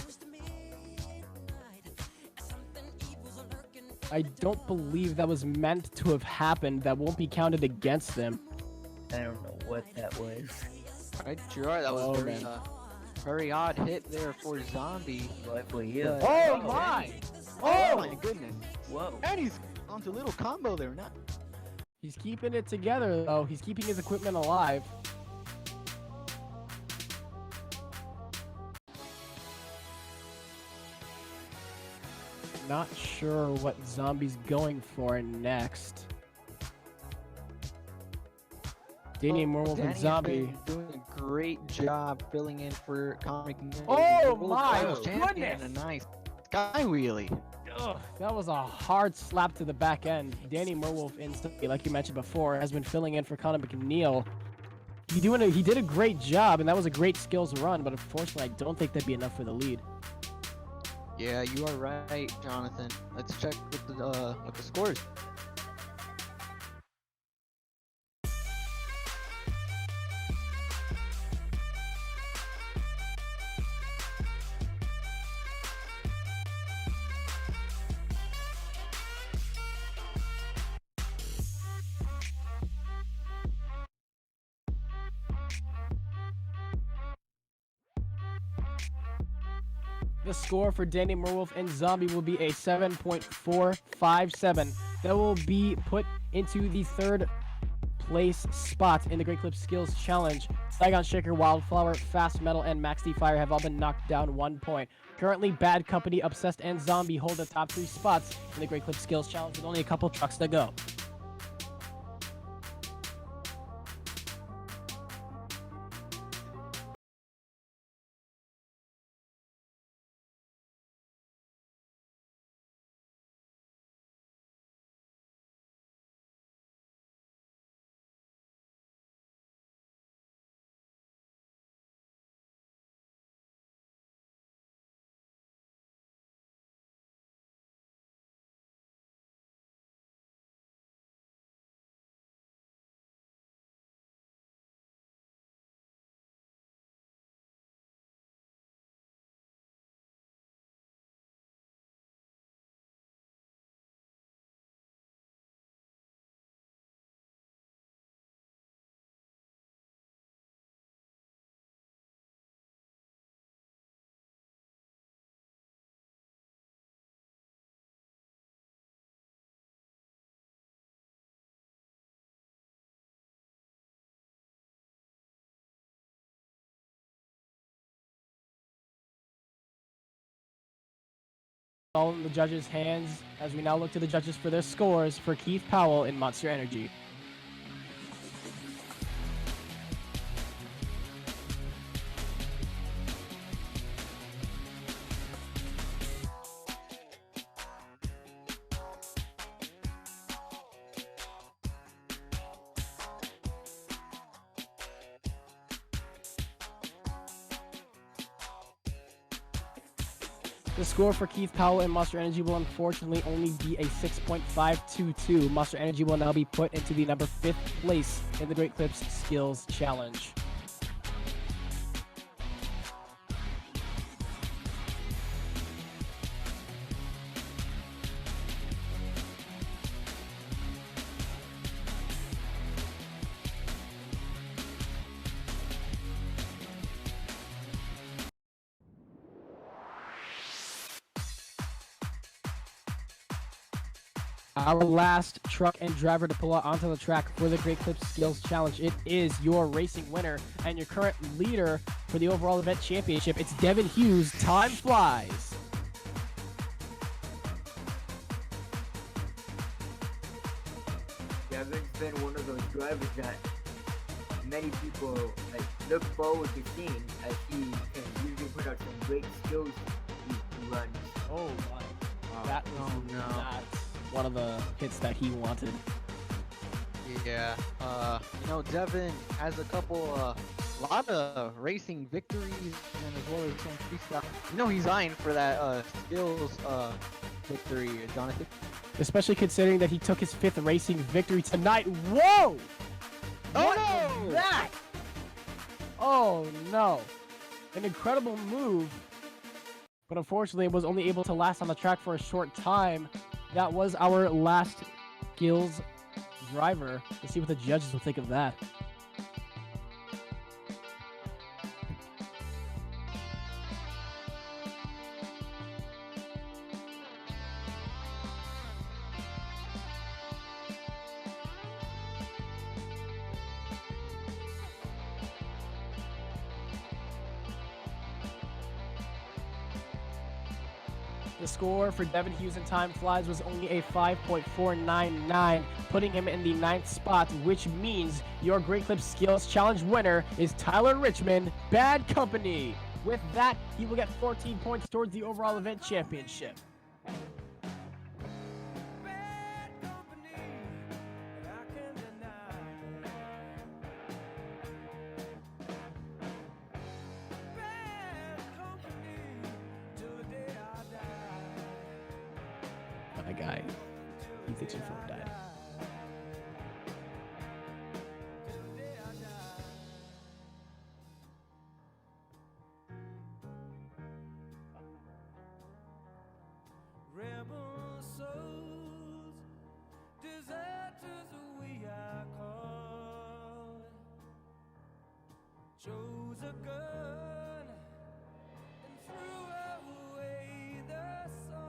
don't believe that was meant to have happened. That won't be counted against them. I don't know what that was. Right, Gerard, that was Oh, very, man. very odd hit there for Zombie. Luckily, yeah. Oh my! Oh my goodness! Whoa. And he's onto a little combo there, not. He's keeping it together though. He's keeping his equipment alive. Not sure what Zombie's going for next. Danny Merwolf and Danny's Zombie. been doing a great job filling in for Comic. Oh my champion goodness! and a nice sky wheelie. Ugh, that was a hard slap to the back end. Danny Merwolf, instantly, like you mentioned before, has been filling in for Connor McNeil. He did a great job, and that was a great skills run, but unfortunately, I don't think that'd be enough for the lead. Yeah, you are right, Jonathan. Let's check with the scores. The score for Danny Merwolf and Zombie will be a 7.457. That will be put into the 3rd place spot in the Great Clips Skills Challenge. Saigon Shaker, Wildflower, Fast Metal, and Max D Fire have all been knocked down 1 point. Currently, Bad Company, Obsessed, and Zombie hold the top 3 spots in the Great Clips Skills Challenge with only a couple trucks to go. All in the judges' hands as we now look to the judges for their scores for Keith Powell in Monster Energy. The score for Keith Powell and Monster Energy will unfortunately only be a 6.522. Monster Energy will now be put into the number 5th place in the Great Clips Skills Challenge. Our last truck and driver to pull out onto the track for the Great Clips Skills Challenge. It is your racing winner and your current leader for the overall event championship. It's Devin Hughes. Time flies. Devin's been one of those drivers that many people look forward to seeing, as he can usually put out some great skills he runs. Oh my. That was not one of the hits that he wanted. Yeah, Devin has a lot of racing victories and as well as some freestyle. He's eyeing for that skills victory, Jonathan. Especially considering that he took his 5th racing victory tonight. Whoa! What was that? Oh no. An incredible move. But unfortunately, it was only able to last on the track for a short time. That was our last skills driver. Let's see what the judges will think of that. The score for Devin Hughes in Time Flies was only a 5.499, putting him in the 9th spot, which means your Great Clips Skills Challenge winner is Tyler Richmond, Bad Company. With that, he will get 14 points towards the overall event championship. My guy, he thinks your phone died. Rebel souls, deserters we are called. Chose a gun and threw away the sword.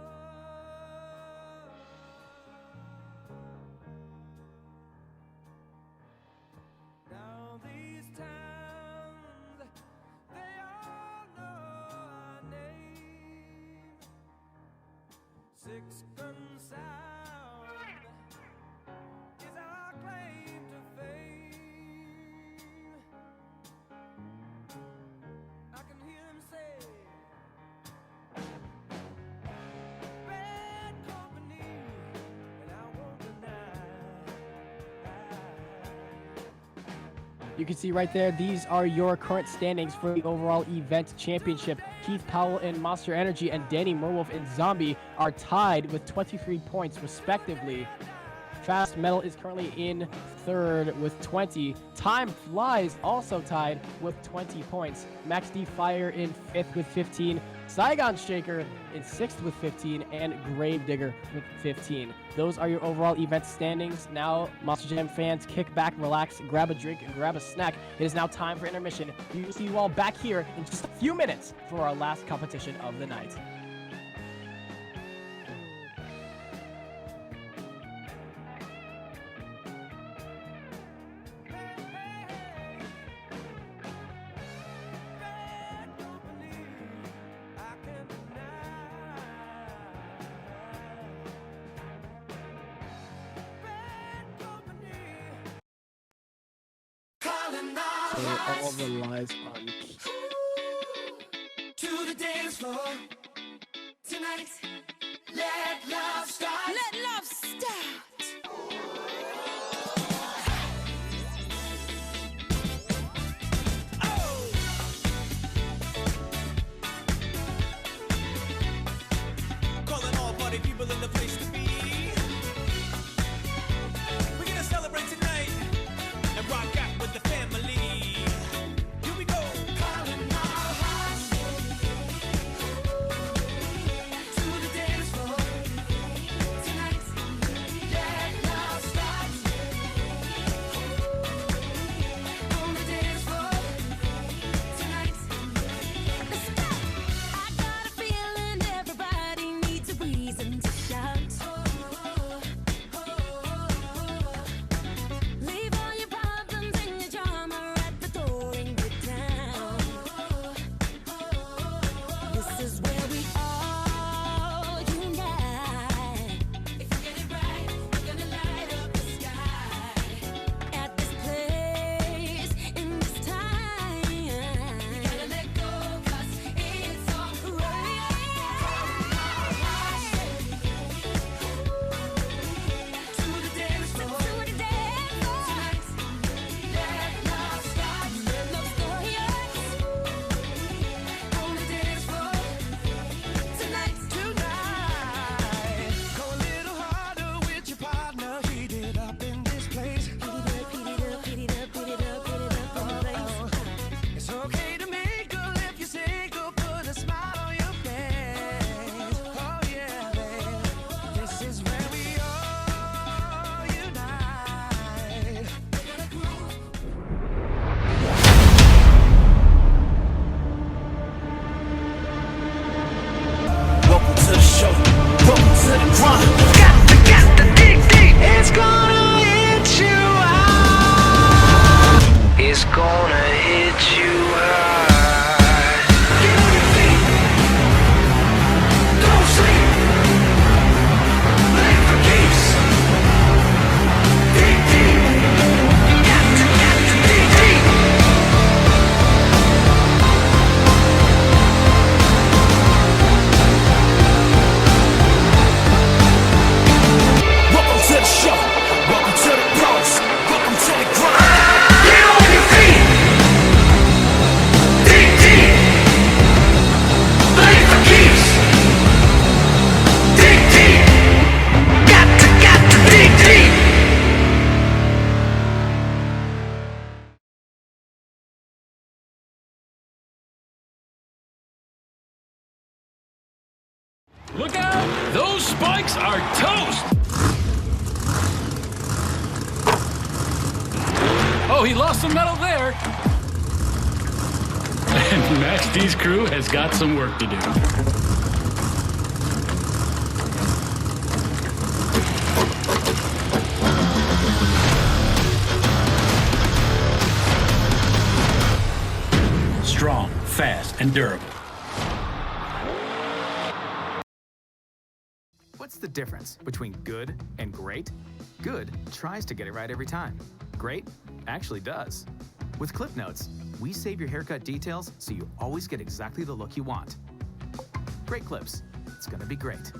You can see right there, these are your current standings for the overall event championship. Keith Powell in Monster Energy and Danny Merwolf in Zombie are tied with 23 points respectively. Fast Metal is currently in third with 20. Time Flies also tied with 20 points. Max D Fire in fifth with 15. Saigon Shaker in sixth with 15, and Gravedigger with 15. Those are your overall event standings. Now, Monster Jam fans, kick back, relax, grab a drink, and grab a snack. It is now time for intermission. We will see you all back here in just a few minutes for our last competition of the night. All the lies on To the dance floor tonight. Let love start. Let love start. Calling all party people in the place to be. We're gonna celebrate tonight and rock out with the family. Here we go. Calling all hearts to the dance floor tonight. Let love start. On the dance floor tonight. Let's go. I got a feeling everybody needs a reason to shout. Leave all your problems and your drama at the door and get down. This is where we all unite. If you get it right, we're gonna light up the sky. At this place, in this time, You gotta let go, 'cause it's all right. To the dance floor to the dance floor. tonight. Let love start. Love stories On the dance floor tonight. Go a little harder with your partner. Heat it up in this place. Beat it up, beat it up, beat it up, beat it up, beat it up in the place. It's okay to mingle if you're single. Put a smile on your face. Oh yeah, babe. This is where we all unite. Welcome to the show. Welcome to the grind. Got to dig deep. It's gonna hit you hard. It's gonna hit you hard. Get on your feet. Don't sleep. Play for keeps. Dig deep. Got to dig deep. Welcome to the show. Welcome to the Bronx. Welcome to the grind. Get on your feet. Dig deep. Play for keeps. Dig deep. Got to dig deep. Look out! Those spikes are toast! Oh, he lost some metal there. And Max D's crew has got some work to do. Strong, fast, and durable. What's the difference between good and great? Good tries to get it right every time. Great actually does. With Clip Notes, we save your haircut details so you always get exactly the look you want. Great clips. It's gonna be great.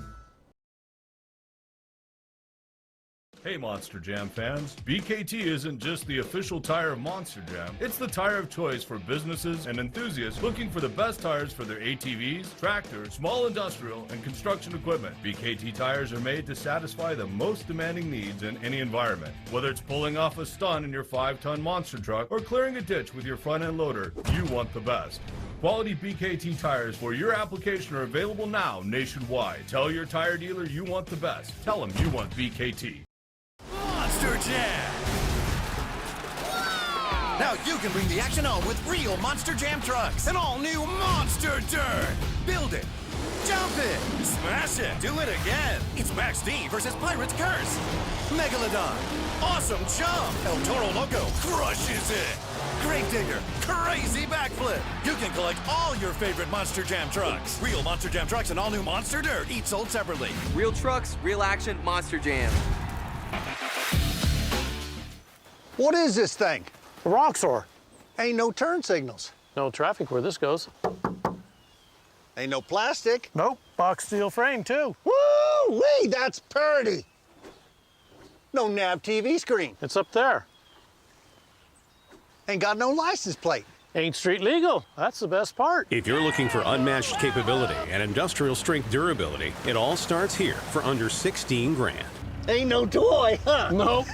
Hey Monster Jam fans, BKT isn't just the official tire of Monster Jam, it's the tire of choice for businesses and enthusiasts looking for the best tires for their ATVs, tractors, small industrial, and construction equipment. BKT tires are made to satisfy the most demanding needs in any environment. Whether it's pulling off a stunt in your 5-ton monster truck or clearing a ditch with your front end loader, you want the best. Quality BKT tires for your application are available now nationwide. Tell your tire dealer you want the best. Tell them you want BKT. Monster Jam! Now you can bring the action on with real Monster Jam trucks. An all-new Monster Dirt. Build it, jump it, smash it, do it again. It's Max D versus Pirate's Curse. Megalodon, awesome jump. El Toro Loco crushes it. Grave Digger, crazy backflip. You can collect all your favorite Monster Jam trucks. Real Monster Jam trucks and all-new Monster Dirt, each sold separately. Real trucks, real action, Monster Jam. What is this thing? A Roxor. Ain't no turn signals. No traffic where this goes. Ain't no plastic. Nope, box steel frame too. Woo-wee, that's pretty. No nav TV screen. It's up there. Ain't got no license plate. Ain't street legal. That's the best part. If you're looking for unmatched capability and industrial strength durability, it all starts here for under 16 grand. Ain't no toy, huh? Nope.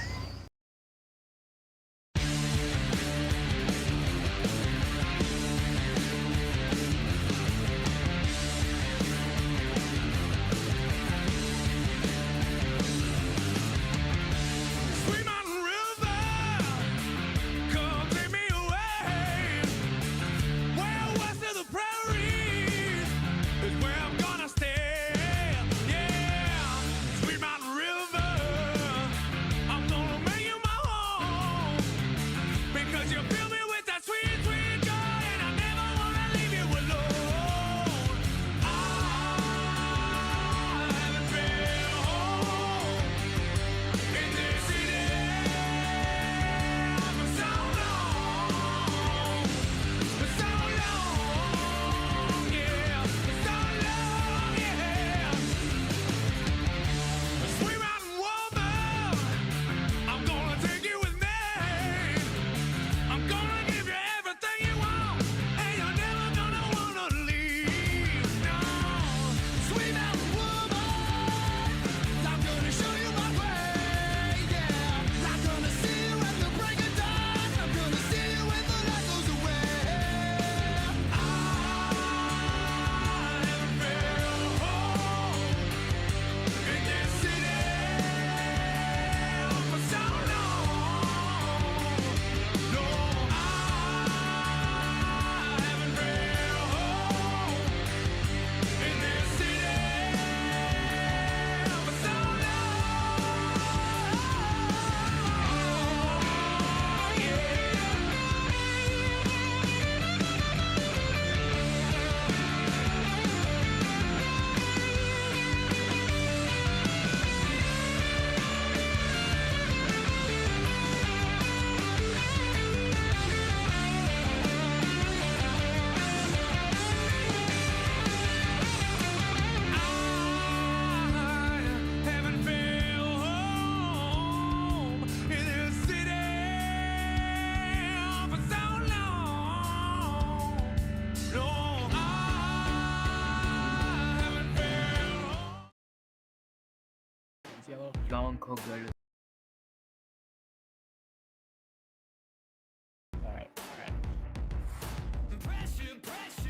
John Cook.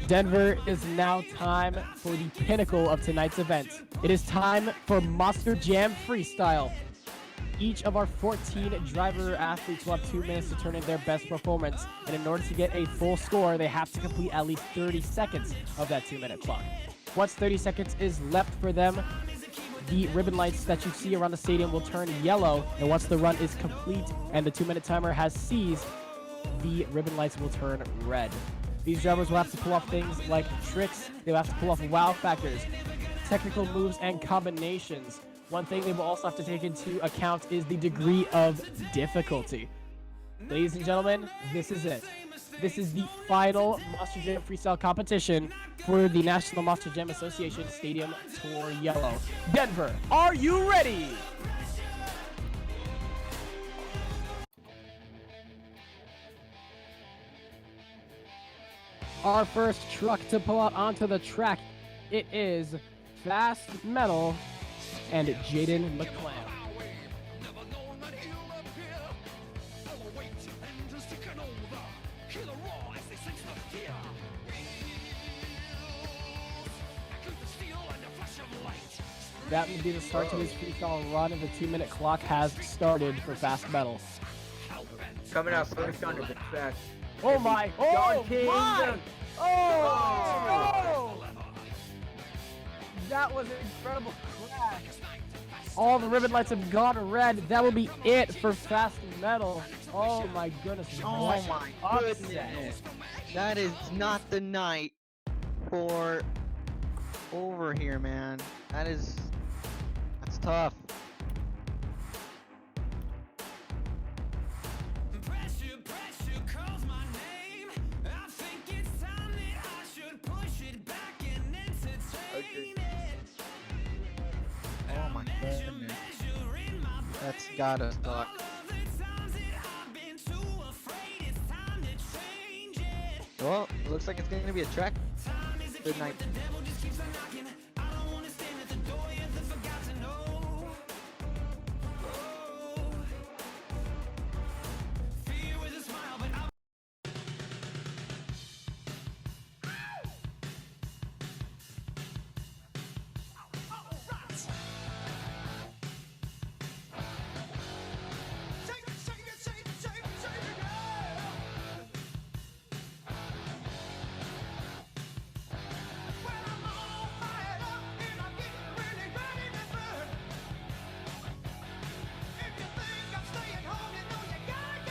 Denver, is now time for the pinnacle of tonight's event. It is time for Monster Jam Freestyle. Each of our 14 driver athletes will have 2 minutes to turn in their best performance, and in order to get a full score, they have to complete at least 30 seconds of that 2-minute clock. Once 30 seconds is left for them, the ribbon lights that you see around the stadium will turn yellow, and once the run is complete and the 2-minute timer has ceased, the ribbon lights will turn red. These drivers will have to pull off things like tricks, they'll have to pull off wow factors, technical moves, and combinations. One thing they will also have to take into account is the degree of difficulty. Ladies and gentlemen, this is it. This is the final Monster Jam Freestyle competition for the National Monster Jam Association Stadium Tour Yellow. Denver, are you ready? our first truck to pull out onto the track. It is Fast Metal and Jaden McClam. That would be the start to his freestyle run, and the 2-minute clock has started for Fast Metal. Coming out first onto the track. Oh my! Oh my! Oh! That was an incredible crash. All the ribbon lights have gone red. That will be it for Fast Metal. Oh my goodness! Oh my goodness! That is not the night for over here, man. That's tough. Oh my goodness. That's gotta suck. Well, it looks like it's gonna be a track. Good night.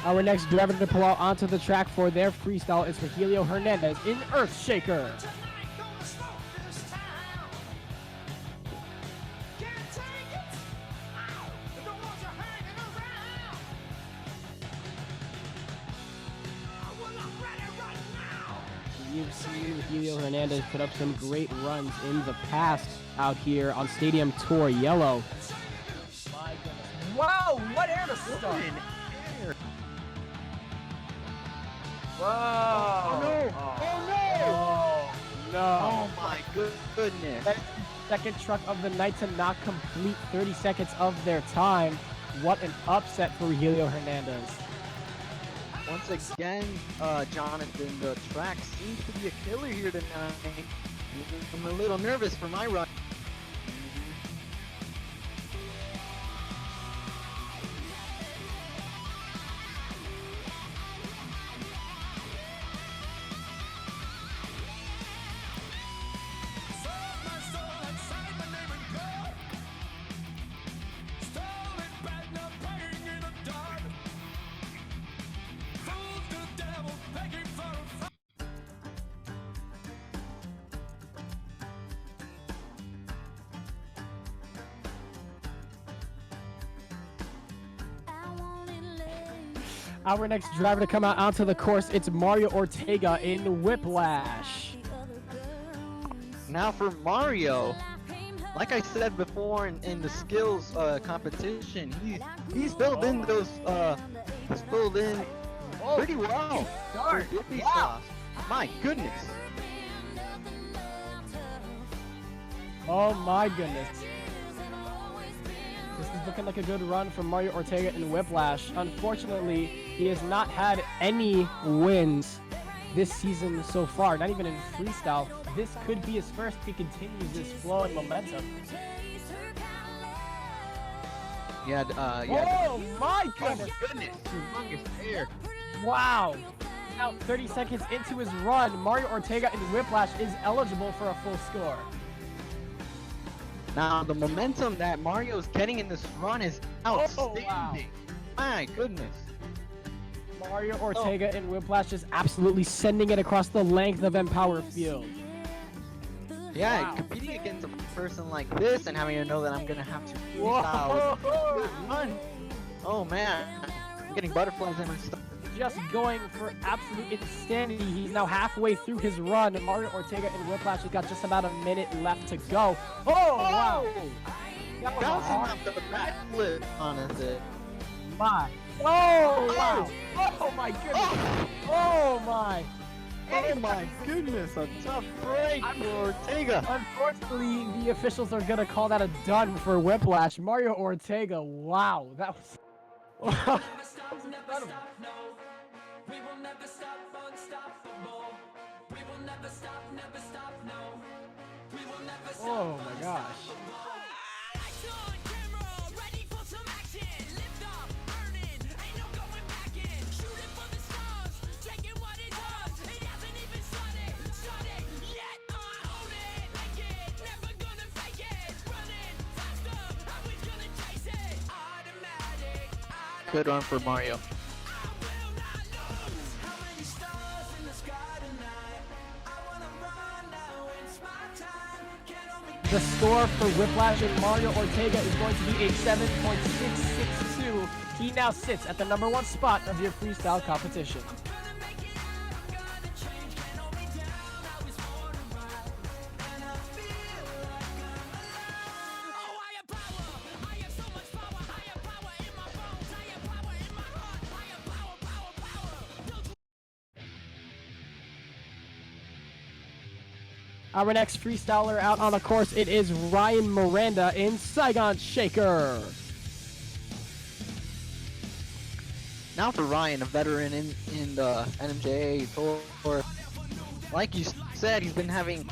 Our next driver to pull out onto the track for their freestyle is Rogelio Hernandez in Earthshaker. You've seen Rogelio Hernandez put up some great runs in the past out here on Stadium Tour Yellow. My goodness. Wow, what air to start! Whoa! Oh no! Oh no! Oh no! Oh my goodness! That's the second truck of the night to not complete 30 seconds of their time. What an upset for Rogelio Hernandez. Once again, Jonathan, the track seems to be a killer here tonight. I'm a little nervous for my run. Our next driver to come out onto the course, it's Mario Ortega in Whiplash. Now for Mario, like I said before in the skills competition, he's filled in those pretty well. Wow. My goodness. Oh my goodness. This is looking like a good run from Mario Ortega in Whiplash. Unfortunately, he has not had any wins this season so far, not even in freestyle. This could be his first if he continues this flow and momentum. Oh my goodness! Wow! Now 30 seconds into his run, Mario Ortega in Whiplash is eligible for a full score. Now the momentum that Mario's getting in this run is outstanding. Wow. My goodness. Mario Ortega in Whiplash is absolutely sending it across the length of Empower Field. Yeah, wow. Competing against a person like this and having to know that I'm gonna have to freestyle run. Oh man, I'm getting butterflies in my stomach. Just going for absolute insanity. He's now halfway through his run. Mario Ortega in Whiplash has got just about a minute left to go. Oh, wow. Bouncing off the backflip on it. My. Oh, wow. Oh, my goodness. Oh, my. Oh my goodness, a tough break for Ortega. Unfortunately, the officials are gonna call that a done for Whiplash. Mario Ortega, wow, that was... Oh my gosh. Good run for Mario. The score for Whiplash and Mario Ortega is going to be a 7.662. He now sits at the #1 spot of your freestyle competition. Our next freestyler out on the course, it is Ryan Miranda in Saigon Shaker. Now for Ryan, a veteran in the NMJA tour. Like you said, he's been having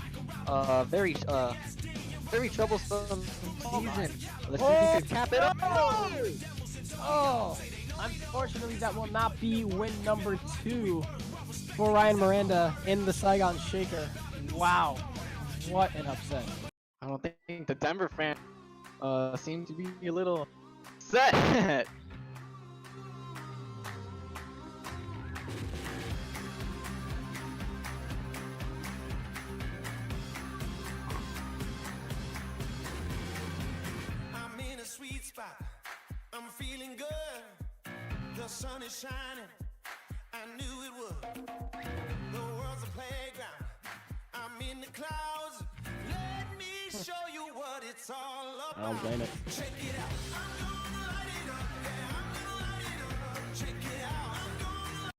a very troublesome season. Let's see if he can cap it up. Oh, unfortunately, that will not be win number 2 for Ryan Miranda in the Saigon Shaker. Wow, what an upset. I don't think the Denver fan seem to be a little set. I'm in a sweet spot. I'm feeling good. The sun is shining. I knew it would. The world's a playground. I'm in the clouds. Let me show you what it's all about. I don't blame it. Check it out. I'm gonna light it up. Yeah, I'm gonna light it up. Check it out. I'm gonna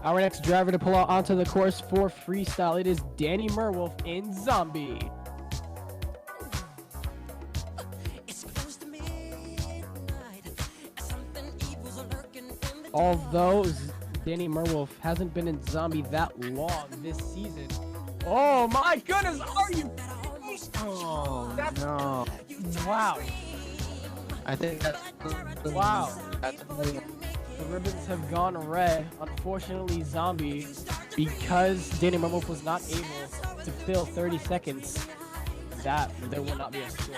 Our next driver to pull out onto the course for freestyle, it is Danny Merwolf in Zombie. Although Danny Merwolf hasn't been in Zombie that long this season. Oh my goodness, are you? Oh no! Wow. I think that's Wow. That's The ribbons have gone red. Unfortunately, Zombie, because Danny Merwolf was not able to fill 30 seconds, that there will not be a score.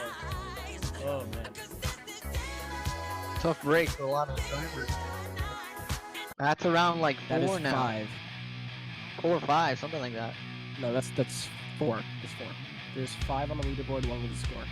Oh man. tough break for a lot of drivers. That's around like 4 That is now. 5. 4 or 5, something like that. No, that's 4. It's 4. There's 5 on the leaderboard, 1 with a score.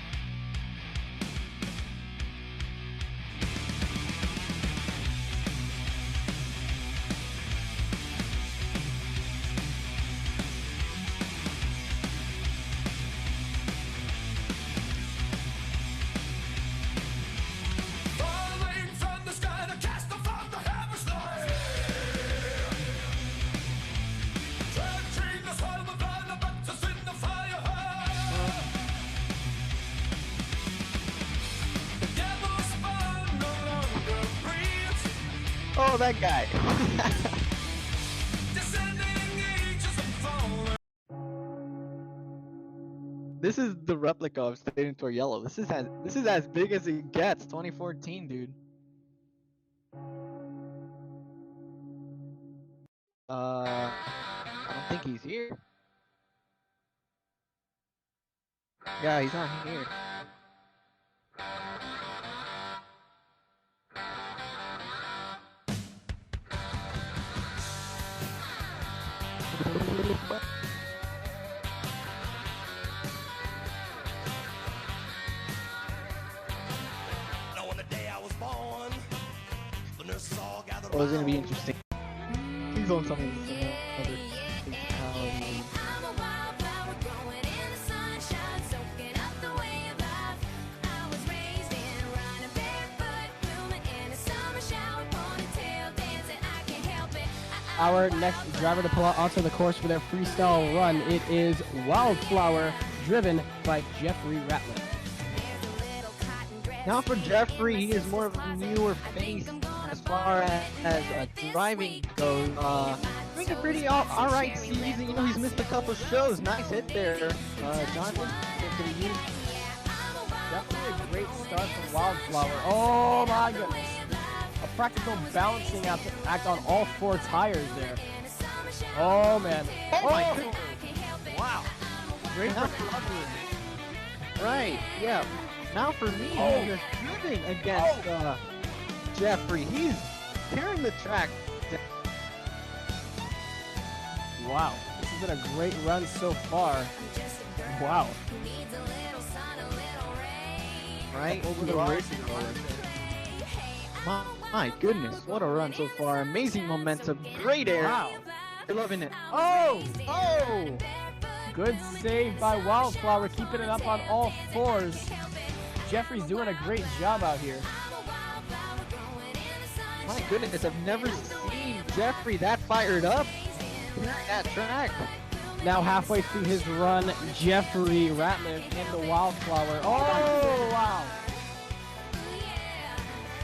Oh, that guy. This is the replica of Stadium Tour Yellow. This is as big as it gets. 2014, dude. I don't think he's here. Yeah, he's not here. Oh, it's gonna be interesting. Please don't tell me this is another fatality. our next driver to pull out onto the course for their freestyle run. It is Wildflower, driven by Jeffrey Ratliff. Now for Jeffrey, he is more of a newer face as far as driving goes. Doing a pretty alright season. You know, he's missed a couple shows. Nice hit there, Jonathan. Good to you. Definitely a great start from Wildflower. Oh my goodness. A practical balancing act on all four tires there. Oh man. Oh my goodness. Wow. Great recovery. Right, yeah. Now for me, he's just driven against Jeffrey. He's tearing the track. Wow. This has been a great run so far. Wow. Right? Over the racing roller. My goodness, what a run so far. Amazing momentum, great air. Wow. You're loving it. Oh! Oh! Good save by Wildflower, keeping it up on all fours. Jeffrey's doing a great job out here. My goodness, I've never seen Jeffrey that fired up. That track. Now halfway through his run, Jeffrey Ratliff in the Wildflower. Oh, wow.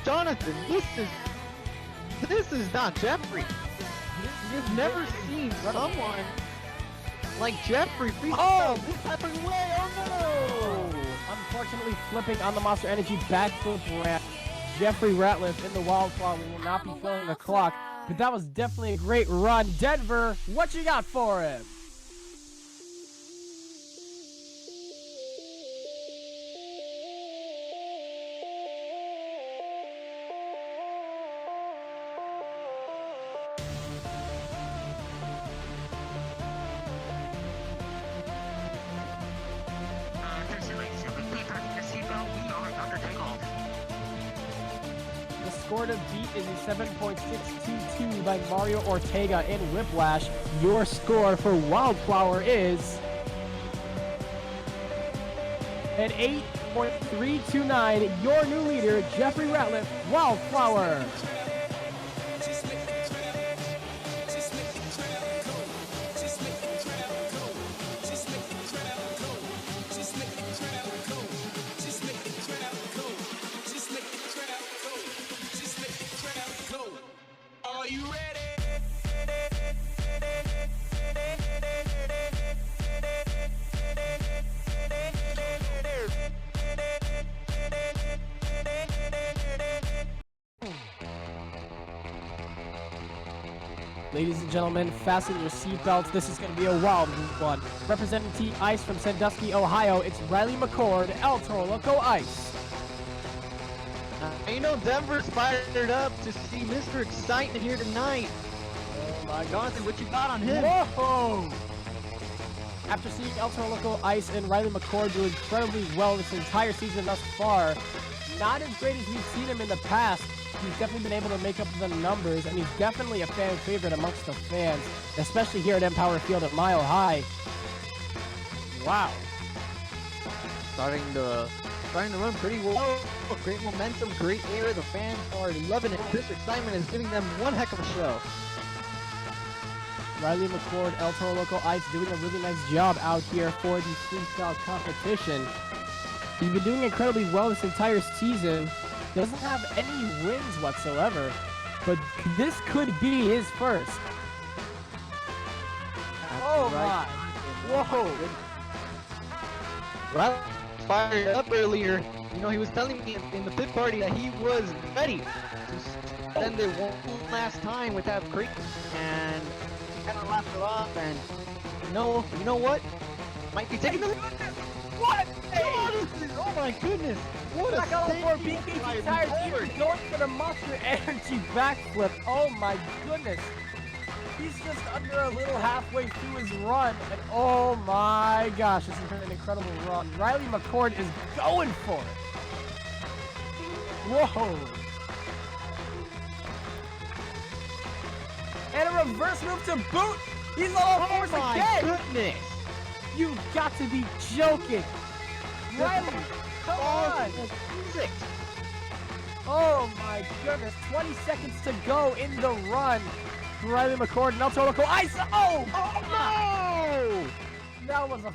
Jonathan, this is not Jeffrey. You've never seen someone like Jeffrey freestyle this type of way. Oh no! Unfortunately, flipping on the Monster Energy backflip ramp. Jeffrey Ratliff in the Wildflower will not be filling the clock, but that was definitely a great run. Denver, what you got for him? The score to beat is a 7.622 by Mario Ortega in Whiplash. Your score for Wildflower is an 8.329. Your new leader, Jeffrey Ratliff, Wildflower. Ladies and gentlemen, fasten your seatbelts. This is going to be a wild one. Representing Team Ice from Sandusky, Ohio, it's Riley McCord, El Toro Loco Ice. You know, Denver's fired up to see Mr. Excitement here tonight. Oh my God. Jonathan, what you got on him? Whoa! After seeing El Toro Loco Ice and Riley McCord do incredibly well this entire season thus far, not as great as we've seen him in the past, he's definitely been able to make up the numbers, and he's definitely a fan favorite amongst the fans, especially here at Empower Field at Mile High. Wow. Starting to run pretty well. Great momentum, great air. The fans are loving it. This excitement is giving them one heck of a show. Riley McCord, El Toro Loco Ice doing a really nice job out here for the freestyle competition. He's been doing incredibly well this entire season. Doesn't have any wins whatsoever, but this could be his first. Oh my! Whoa! Riley fired up earlier. You know, he was telling me in the pit party that he was ready to spend it one last time with that crate, and he kind of laughed it off. And you know what? Might be taking the. What? Oh my goodness! What a save for BKT Tires even going for the Monster Energy backflip. Oh my goodness! He's just under a little halfway through his run, and oh my gosh, this has been an incredible run. Riley McCord is going for it. Whoa! And a reverse move to boot. He's on fours again. Oh my goodness! You've got to be joking. Riley, come on! Oh my goodness, 20 seconds to go in the run. Riley McCord and El Toro Loco Ice. Oh no! That was a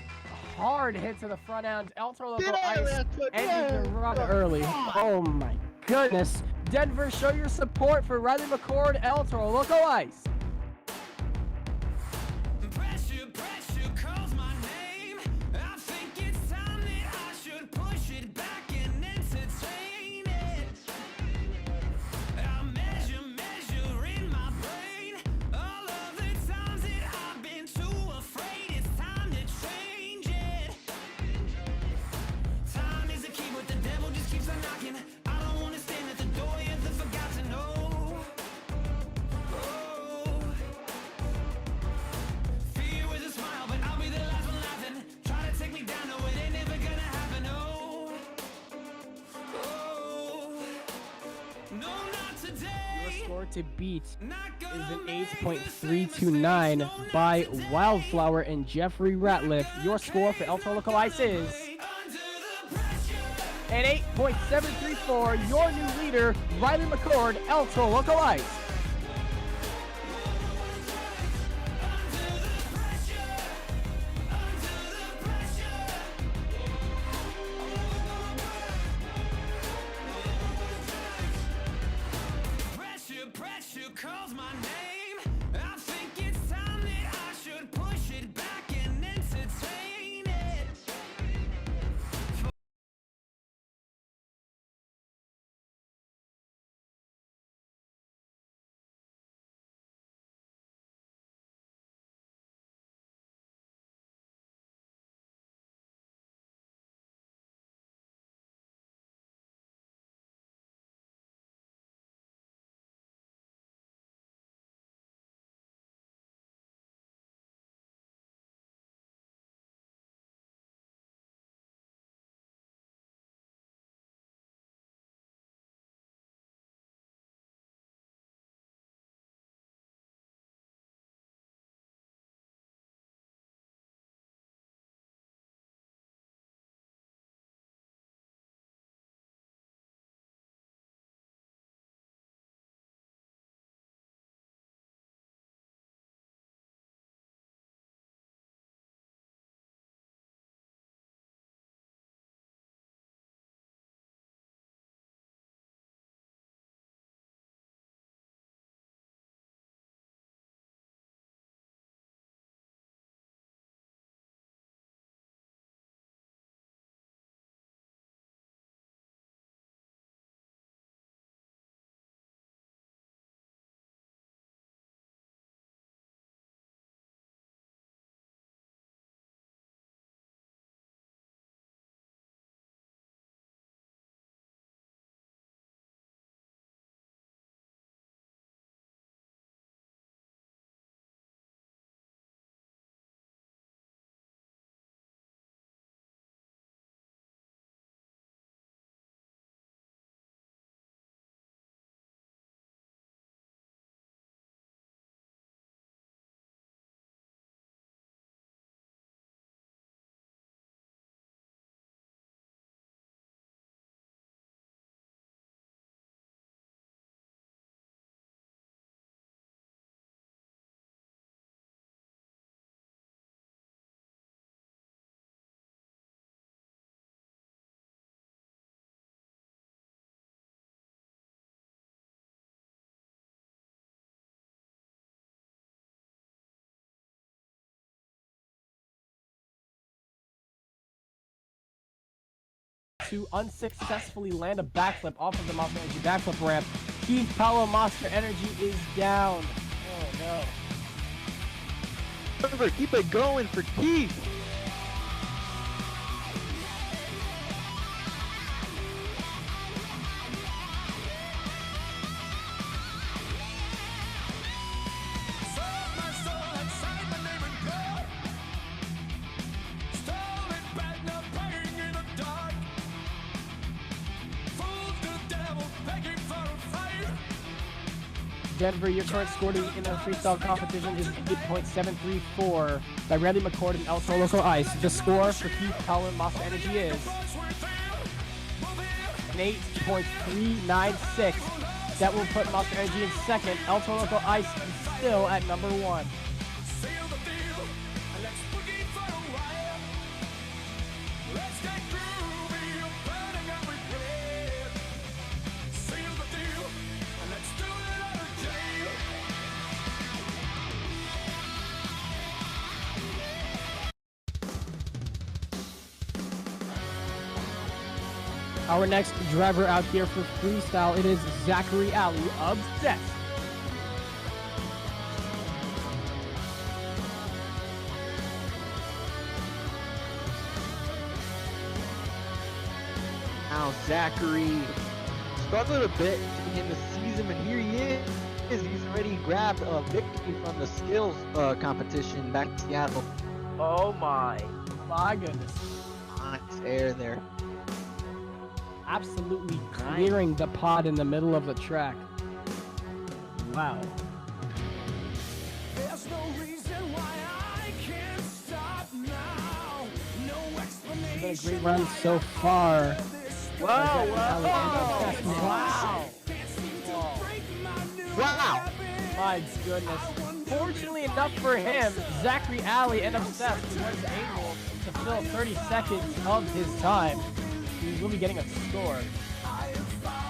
hard hit to the front end. El Toro Loco Ice ending the run early. Oh my goodness. Denver, show your support for Riley McCord, El Toro Loco Ice. Pressure, pressure calls my name. I think it's time that I should push it back and entertain it. I measure in my brain all of the times that I've been too afraid. It's time to change it. Time is a key, but the devil just keeps on knocking. I don't want to stand at the door, you're the forgotten. Oh. Fear with a smile, but I'll be the last one laughing. Try to take me down, no, it ain't never gonna happen. Oh, no, not today. Your score to beat is an 8.329 by Wildflower and Jeffrey Ratliff. Your score for El Toro Loco Ice is an 8.734. Your new leader, Riley McCord, El Toro Loco Ice. Pressure calls my name. I think it's time that I should push it back and entertain it. To unsuccessfully land a backflip off of the Monster Energy backflip ramp. Keith Powell Monster Energy is down. Oh no. Keep it going for Keith. Denver, your current score in the freestyle competition is 8.734 by Riley McCord and El Toro Loco Ice. The score for Keith Powell and Monster Energy is an 8.396 That will put Monster Energy in second. El Toro Ice is still at number 1. Our next driver out here for Freestyle, it is Zachary Alley, Obsessed. Now Zachary struggled a bit to begin the season, but here he is. He's already grabbed a victory from the skills competition back in Seattle. Oh my goodness. Nice air there. Absolutely clearing the pod in the middle of the track. Wow. There's no reason why I can't stop now. No explanation. It's been a great run so far. Wow. Wow. My goodness. Fortunately enough for him, Zachary Alley and Obsessed was able to fill 30 seconds of his time. He will be getting a score.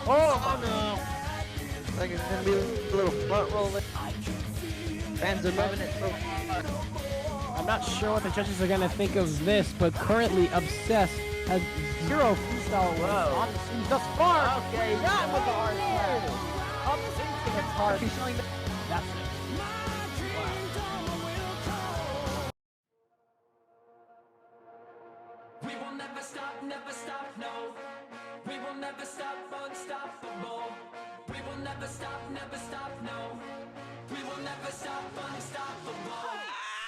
Oh no! Looks like it's gonna be a little front rolling. Fans are loving it so far. I'm not sure what the judges are gonna think of this, but currently Obsessed has 0 freestyle wins on the season thus far. Okay, that was a hard one. Up into the hard. That's it. We will never stop, no. We will never stop, unstoppable. We will never stop, no. We will never stop, unstoppable.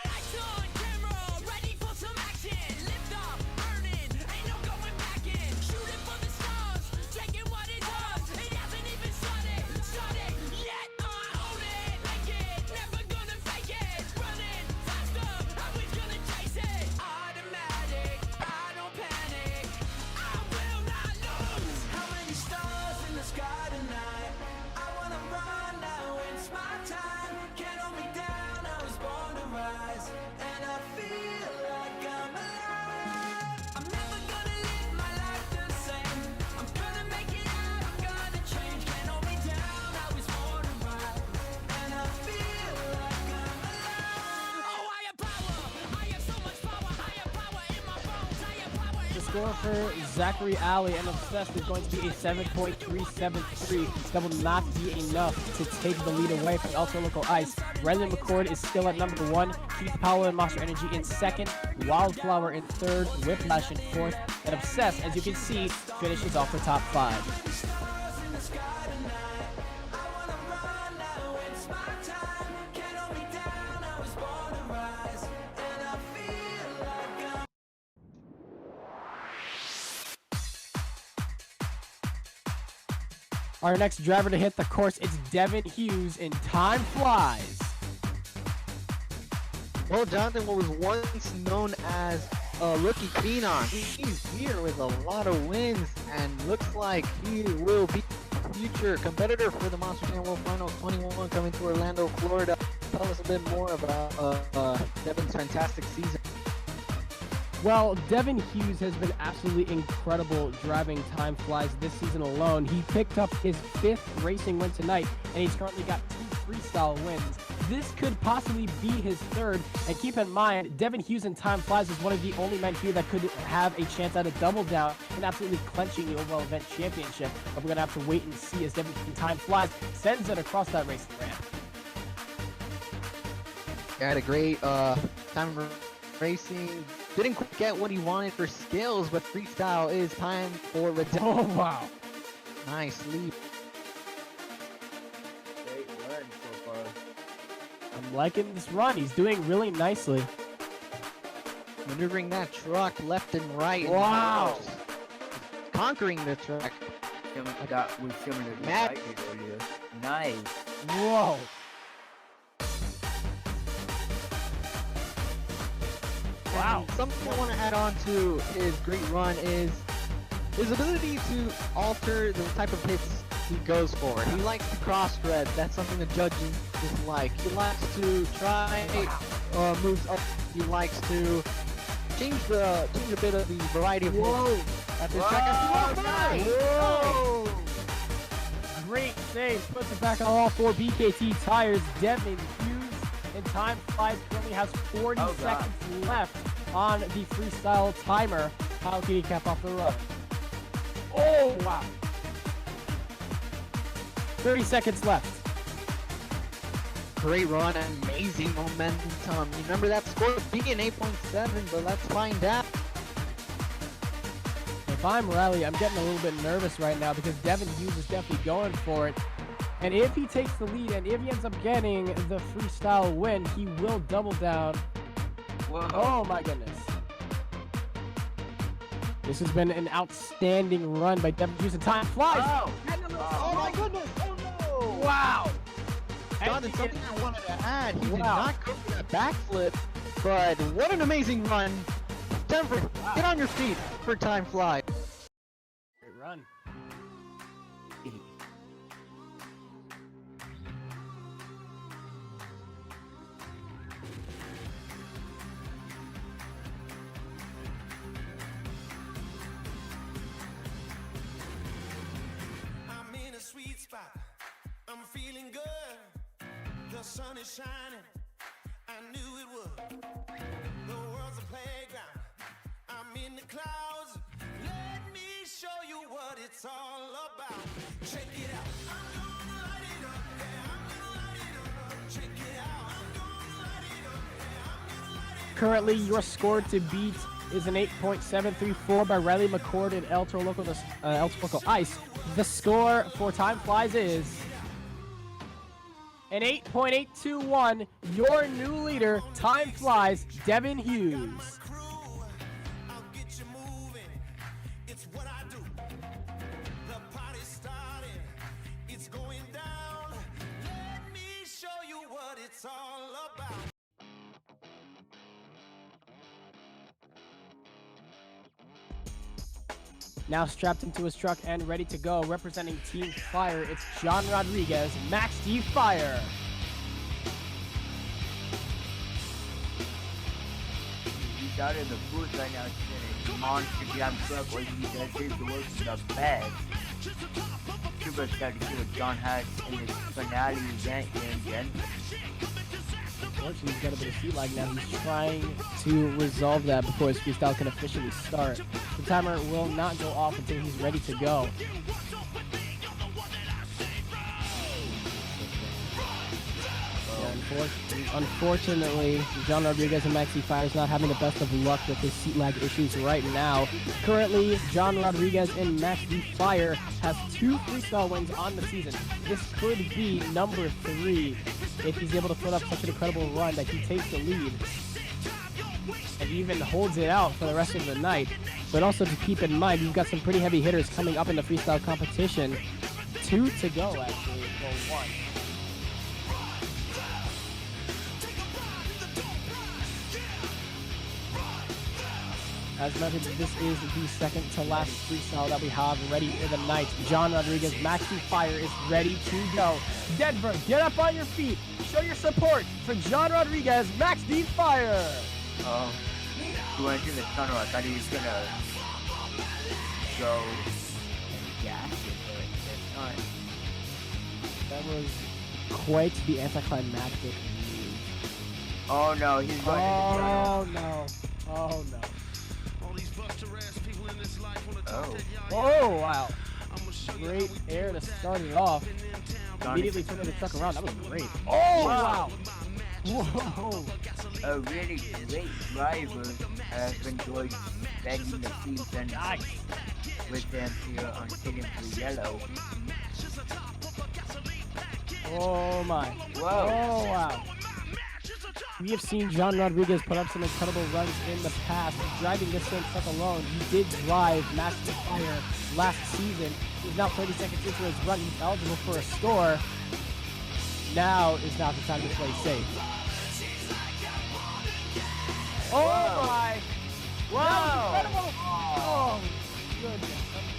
Lights on, camera, ready for some action. Lift up, burning, ain't no going back in. Shooting for the stars, taking what it does. It hasn't even started yet. Own it, make it, never gonna fake it. Running faster, always gonna chase it. Automatic, I don't panic. I will not lose. How many stars in the sky tonight? I wanna run now, it's my time. Can't hold me down, I was born to rise. And I feel like I'm alive. I'm never gonna live my life the same. I'm gonna make it out, I'm gonna change. Can't hold me down, I was born to rise. And I feel like I'm alive. Oh, higher power, I have so much power. Higher power in my bones, higher power in The my score for Zachary Alley and Obsessed is going to be a 7.373. That will not be enough to take the lead away from Ultra Local Ice. Brendan McCord is still at number 1. Keith Powell and Monster Energy in second. Wildflower in third. Whiplash in fourth. And Obsessed, as you can see, finishes off the top 5. Our next driver to hit the course is Devin Hughes in Time Flies. Well, Jonathan, what was once known as a rookie phenom, he's here with a lot of wins and looks like he will be a future competitor for the Monster Jam World Finals 21 coming to Orlando, Florida. Tell us a bit more about Devin's fantastic season. Well, Devin Hughes has been absolutely incredible driving Time Flies this season alone. He picked up his 5th racing win tonight, and he's currently got 2 freestyle wins. This could possibly be his 3rd, and keep in mind, Devin Hughes in Time Flies is one of the only men here that could have a chance at a double down and absolutely clenching the overall event championship. But we're going to have to wait and see as Devin in Time Flies sends it across that racing ramp. He had a great time racing. Didn't quite get what he wanted for skills, but freestyle is time for redemption. Oh, wow. Nice leap. Great run so far. I'm liking this run. He's doing really nicely. Maneuvering that truck left and right. Wow. And conquering the track. With similar to Matt. Nice. Whoa. Wow. Something I want to add on to his great run is his ability to alter the type of hits he goes for it. He likes to cross-thread. That's something the judges dislike. He likes to try moves up. He likes to change a bit of the variety of moves. After Whoa! Great save. Puts it back on all 4 BKT tires. Devin Hughes in time flies currently has 40 seconds left on the freestyle timer. How can he cap off the run? Oh, wow. 30 seconds left. Great run, amazing momentum. You remember that score being 8.7, but let's find out. If I'm Riley, I'm getting a little bit nervous right now because Devin Hughes is definitely going for it. And if he takes the lead and if he ends up getting the freestyle win, he will double down. Whoa. Oh my goodness. This has been an outstanding run by Devin Hughes, and time flies. Oh my goodness! Oh no! Wow! John, it's something I wanted to add. He did not go for that backflip, but what an amazing run. Denver, get on your feet for time fly. Great run. I'm in a sweet spot. I'm feeling good. The sun is shining. I knew it would. The world's a playground. I'm in the clouds. Let me show you what it's all about. Check it out. I'm gonna light it up. Yeah, I'm gonna light it up. Check it out. I'm gonna light it up. Yeah, I'm gonna light it up. Currently, your score to beat is an 8.734 by Riley McCord and El Toro Loco Ice. The score for Time Flies is an 8.821. Your new leader, Time Flies, Devin Hughes. I'll get you moving. It's what I do. The party's starting. It's going down. Let me show you what it's all about. Now strapped into his truck and ready to go, representing Team Fire, it's John Rodriguez, Max D Fire. He's out in the booth right now sitting monster jam truck where he does his work in the bed. Super excited to see what John has in his finale event here in Denver. Unfortunately, he's got a bit of seat lag now. He's trying to resolve that before his freestyle can officially start. The timer will not go off until he's ready to go. Unfortunately, John Rodriguez and Maxi Fire is not having the best of luck with his seat lag issues right now. Currently, John Rodriguez and Maxi Fire has 2 freestyle wins on the season. This could be number 3 if he's able to put up such an incredible run that he takes the lead and even holds it out for the rest of the night. But also to keep in mind, you've got some pretty heavy hitters coming up in the freestyle competition. 2 to go, actually, or 1. As mentioned, this is the second to last freestyle that we have ready for the night. John Rodriguez, Maxi Fire is ready to go. Denver, get up on your feet. Show your support for John Rodriguez, Max D Fire. He went to the tunnel. I thought he was gonna go and gas it, but it's not. That was quite the anticlimactic move. Oh no, he's going to the tunnel. No. Oh no. Oh. Oh wow. Great air to start it off. Immediately turning the truck around. That was great. Oh wow. Whoa. A really great driver has enjoyed spending the season with them here on Hitting for Yellow. Oh my. Whoa. Oh wow. We have seen John Rodriguez put up some incredible runs in the past. Driving this same truck alone, he did drive Master Fire last season. He's now 30 seconds into his run. He's eligible for a score. Now is not the time to play safe. Oh my! Wow! Oh, goodness.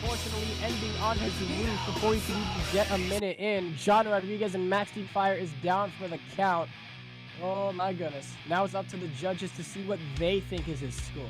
Unfortunately, ending on his move before he can even get a minute in. John Rodriguez and Max D Fire is down for the count. Oh my goodness. Now it's up to the judges to see what they think is his score.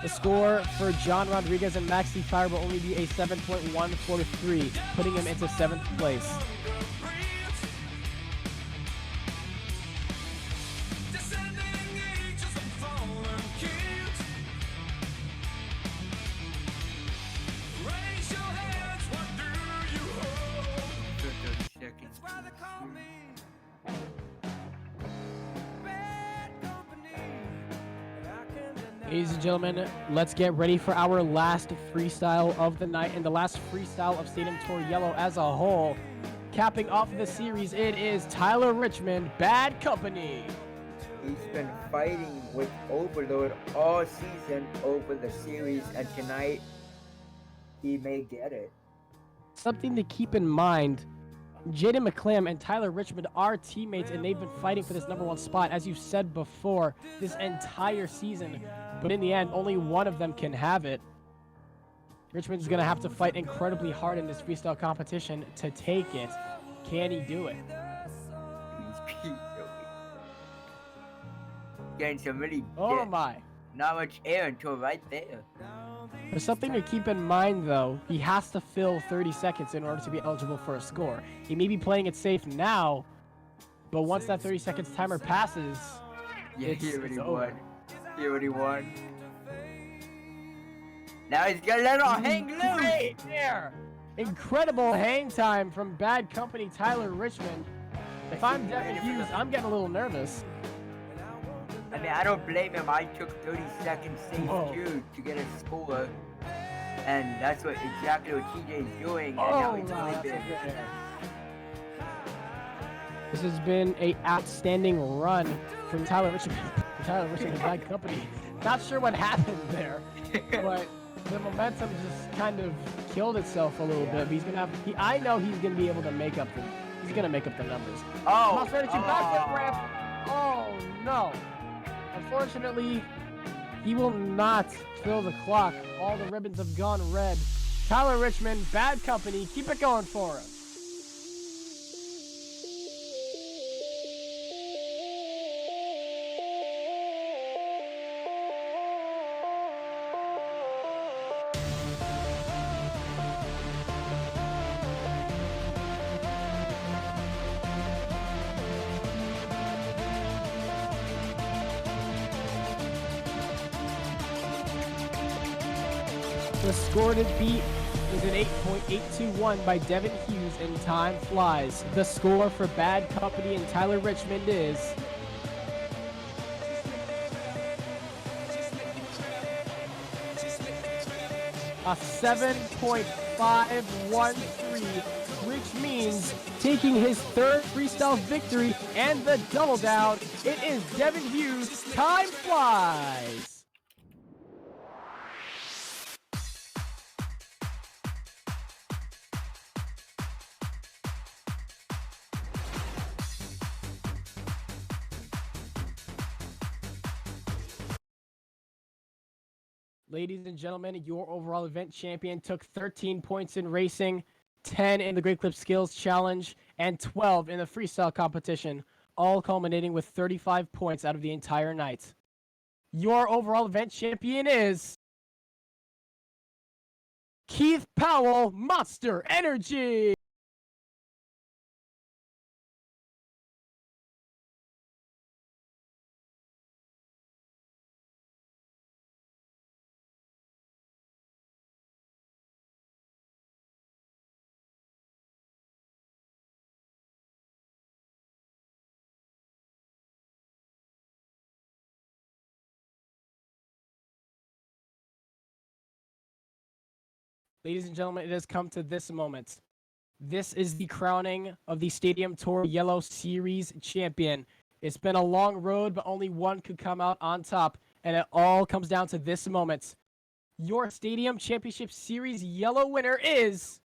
The score for John Rodriguez and Max D Fire will only be a 7.143, putting him into 7th place. Ladies and gentlemen, let's get ready for our last freestyle of the night and the last freestyle of Stadium Tour Yellow as a whole. Capping off the series, it is Tyler Richmond, Bad Company. He's been fighting with Overload all season over the series, and tonight he may get it. Something to keep in mind, Jaden McClam and Tyler Richmond are teammates, and they've been fighting for this #1 spot, as you said before, this entire season. But in the end, only one of them can have it. Richmond's going to have to fight incredibly hard in this freestyle competition to take it. Can he do it? Getting some really my. Not much air until right there. There's something to keep in mind, though. He has to fill 30 seconds in order to be eligible for a score. He may be playing it safe now, but once that 30 seconds timer passes, Yeah, he already over. won. He already won. Now he's gonna let all hang loose. Right there. Incredible hang time from Bad Company Tyler Richmond. If I'm Devin Hughes, I'm getting a little nervous. I mean, I don't blame him. I took 30 seconds safe too to get a score. And that's exactly what TJ's doing. And now he's sleeping. This has been an outstanding run from Tyler Richmond. Tyler Richmond and Bad Company. Not sure what happened there, but the momentum just kind of killed itself a little bit. But he's gonna have. I know he's gonna be able to make up the. He's gonna make up the numbers. Oh. Backflip ramp. Oh no. Unfortunately, he will not fill the clock. All the ribbons have gone red. Tyler Richmond, Bad Company, keep it going for us. The score to beat is an 8.821 by Devin Hughes, and time flies. The score for Bad Company and Tyler Richmond is a 7.513, which means taking his third freestyle victory and the double down. It is Devin Hughes. Time flies. Ladies and gentlemen, your overall event champion took 13 points in racing, 10 in the Great Clip Skills Challenge, and 12 in the freestyle competition, all culminating with 35 points out of the entire night. Your overall event champion is Keith Powell, Monster Energy! Ladies and gentlemen, it has come to this moment. This is the crowning of the Stadium Tour Yellow Series champion. It's been a long road, but only one could come out on top, and it all comes down to this moment. Your Stadium Championship Series Yellow winner is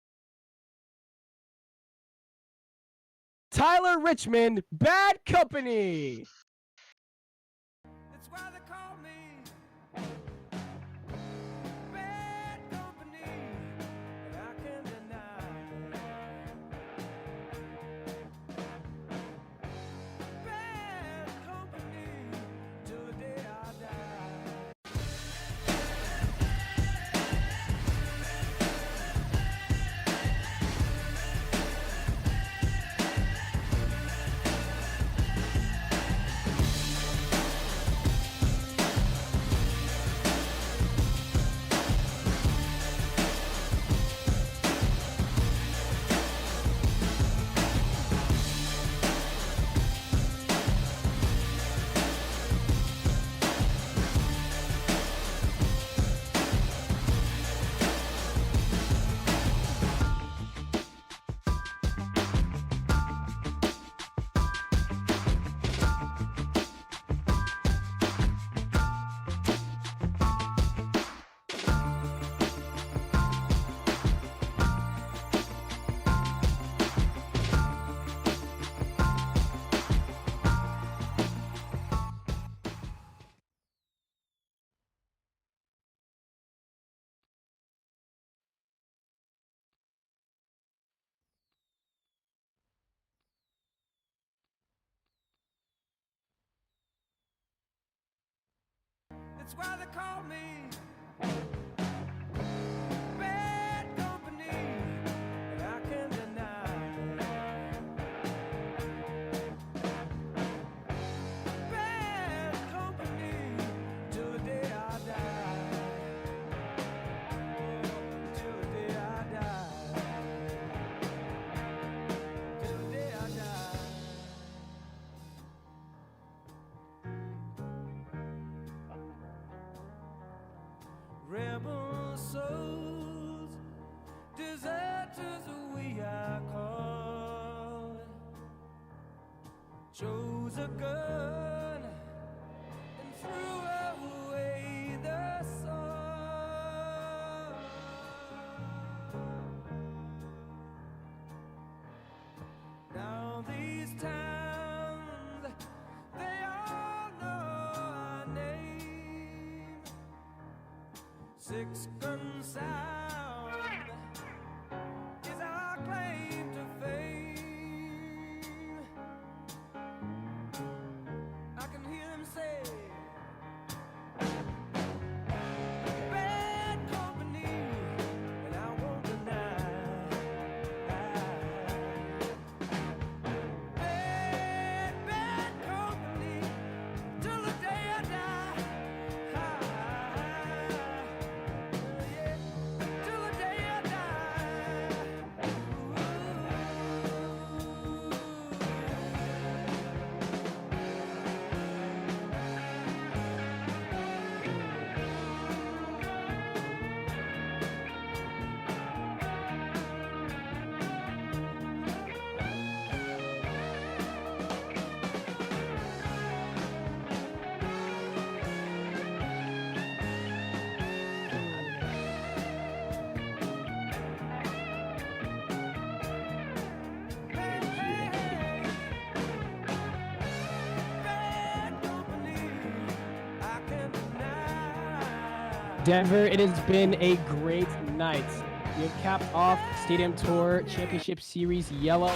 Tyler Richmond, Bad Company. That's why they call me Bad Company, and I can't deny Bad Company till the day I die. That's why they call me Bad Company, and I can't deny Bad Company till the day I die. Till the day I die. Till the day I die. Rebel souls, deserters we are called, chose a gun and threw away the sword. Now these towns, they all know our name. Six gun sound is our claim to fame. I can hear them say, Bad Company, and I won't deny. Bad Company, till the day I die. Denver, it has been a great night. We have capped off Stadium Tour Championship Series Yellow,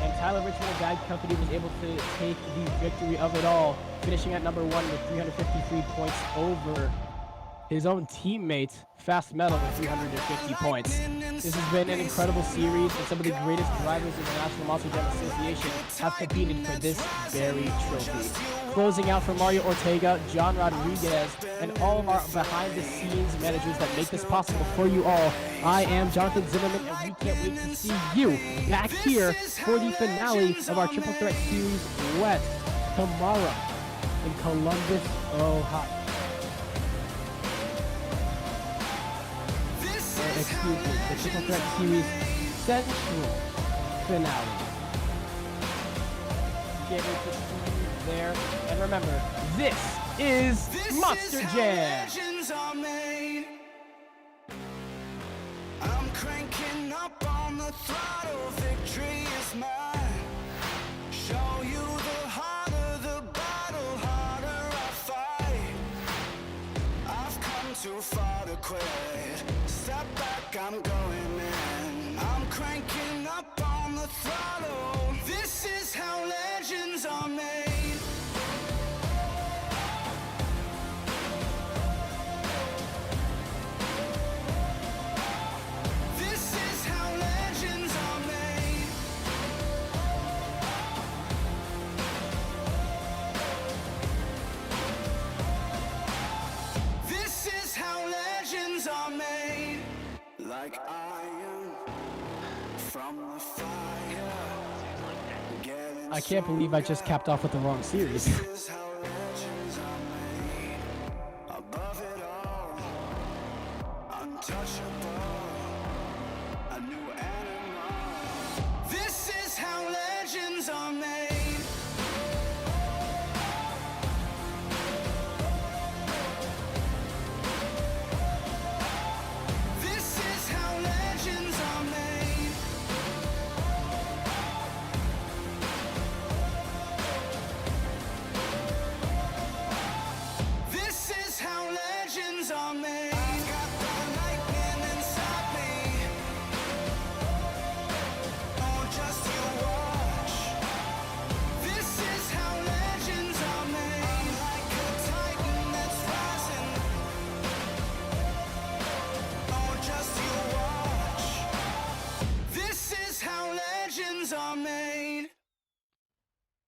and Tyler Richmond of Bad Company was able to take the victory of it all, finishing at number 1 with 353 points over his own teammate, Fast Metal, with 350 points. This has been an incredible series, and some of the greatest drivers in the National Monster Jam Association have competed for this very trophy. Closing out for Mario Ortega, John Rodriguez, and all of our behind-the-scenes managers that make this possible for you all, I am Jonathan Zimmerman, and we can't wait to see you back here for the finale of our Triple Threat Series West tomorrow in Columbus, Ohio. Excuse me, the Triple Threat Series Central finale. Get it to see there. And remember, this is Monster Jam. I'm cranking up on the throttle, victory is mine. Show you the harder the battle, harder I fight. I've come too far to quit. Step back, I'm going in. I'm cranking up on the throttle. This is how legends are made. This is how legends are made. This is how legends are made. Like iron from the fire. I can't believe I just capped off with the wrong series. This is how legends are made. Above it all, untouchable. A new animal. This is how legends are made. This is how legends are made. This is how legends are made. I got the lightning inside me. Oh, just you watch. This is how legends are made. I'm like a titan that's rising. Oh, just you watch. This is how legends are made.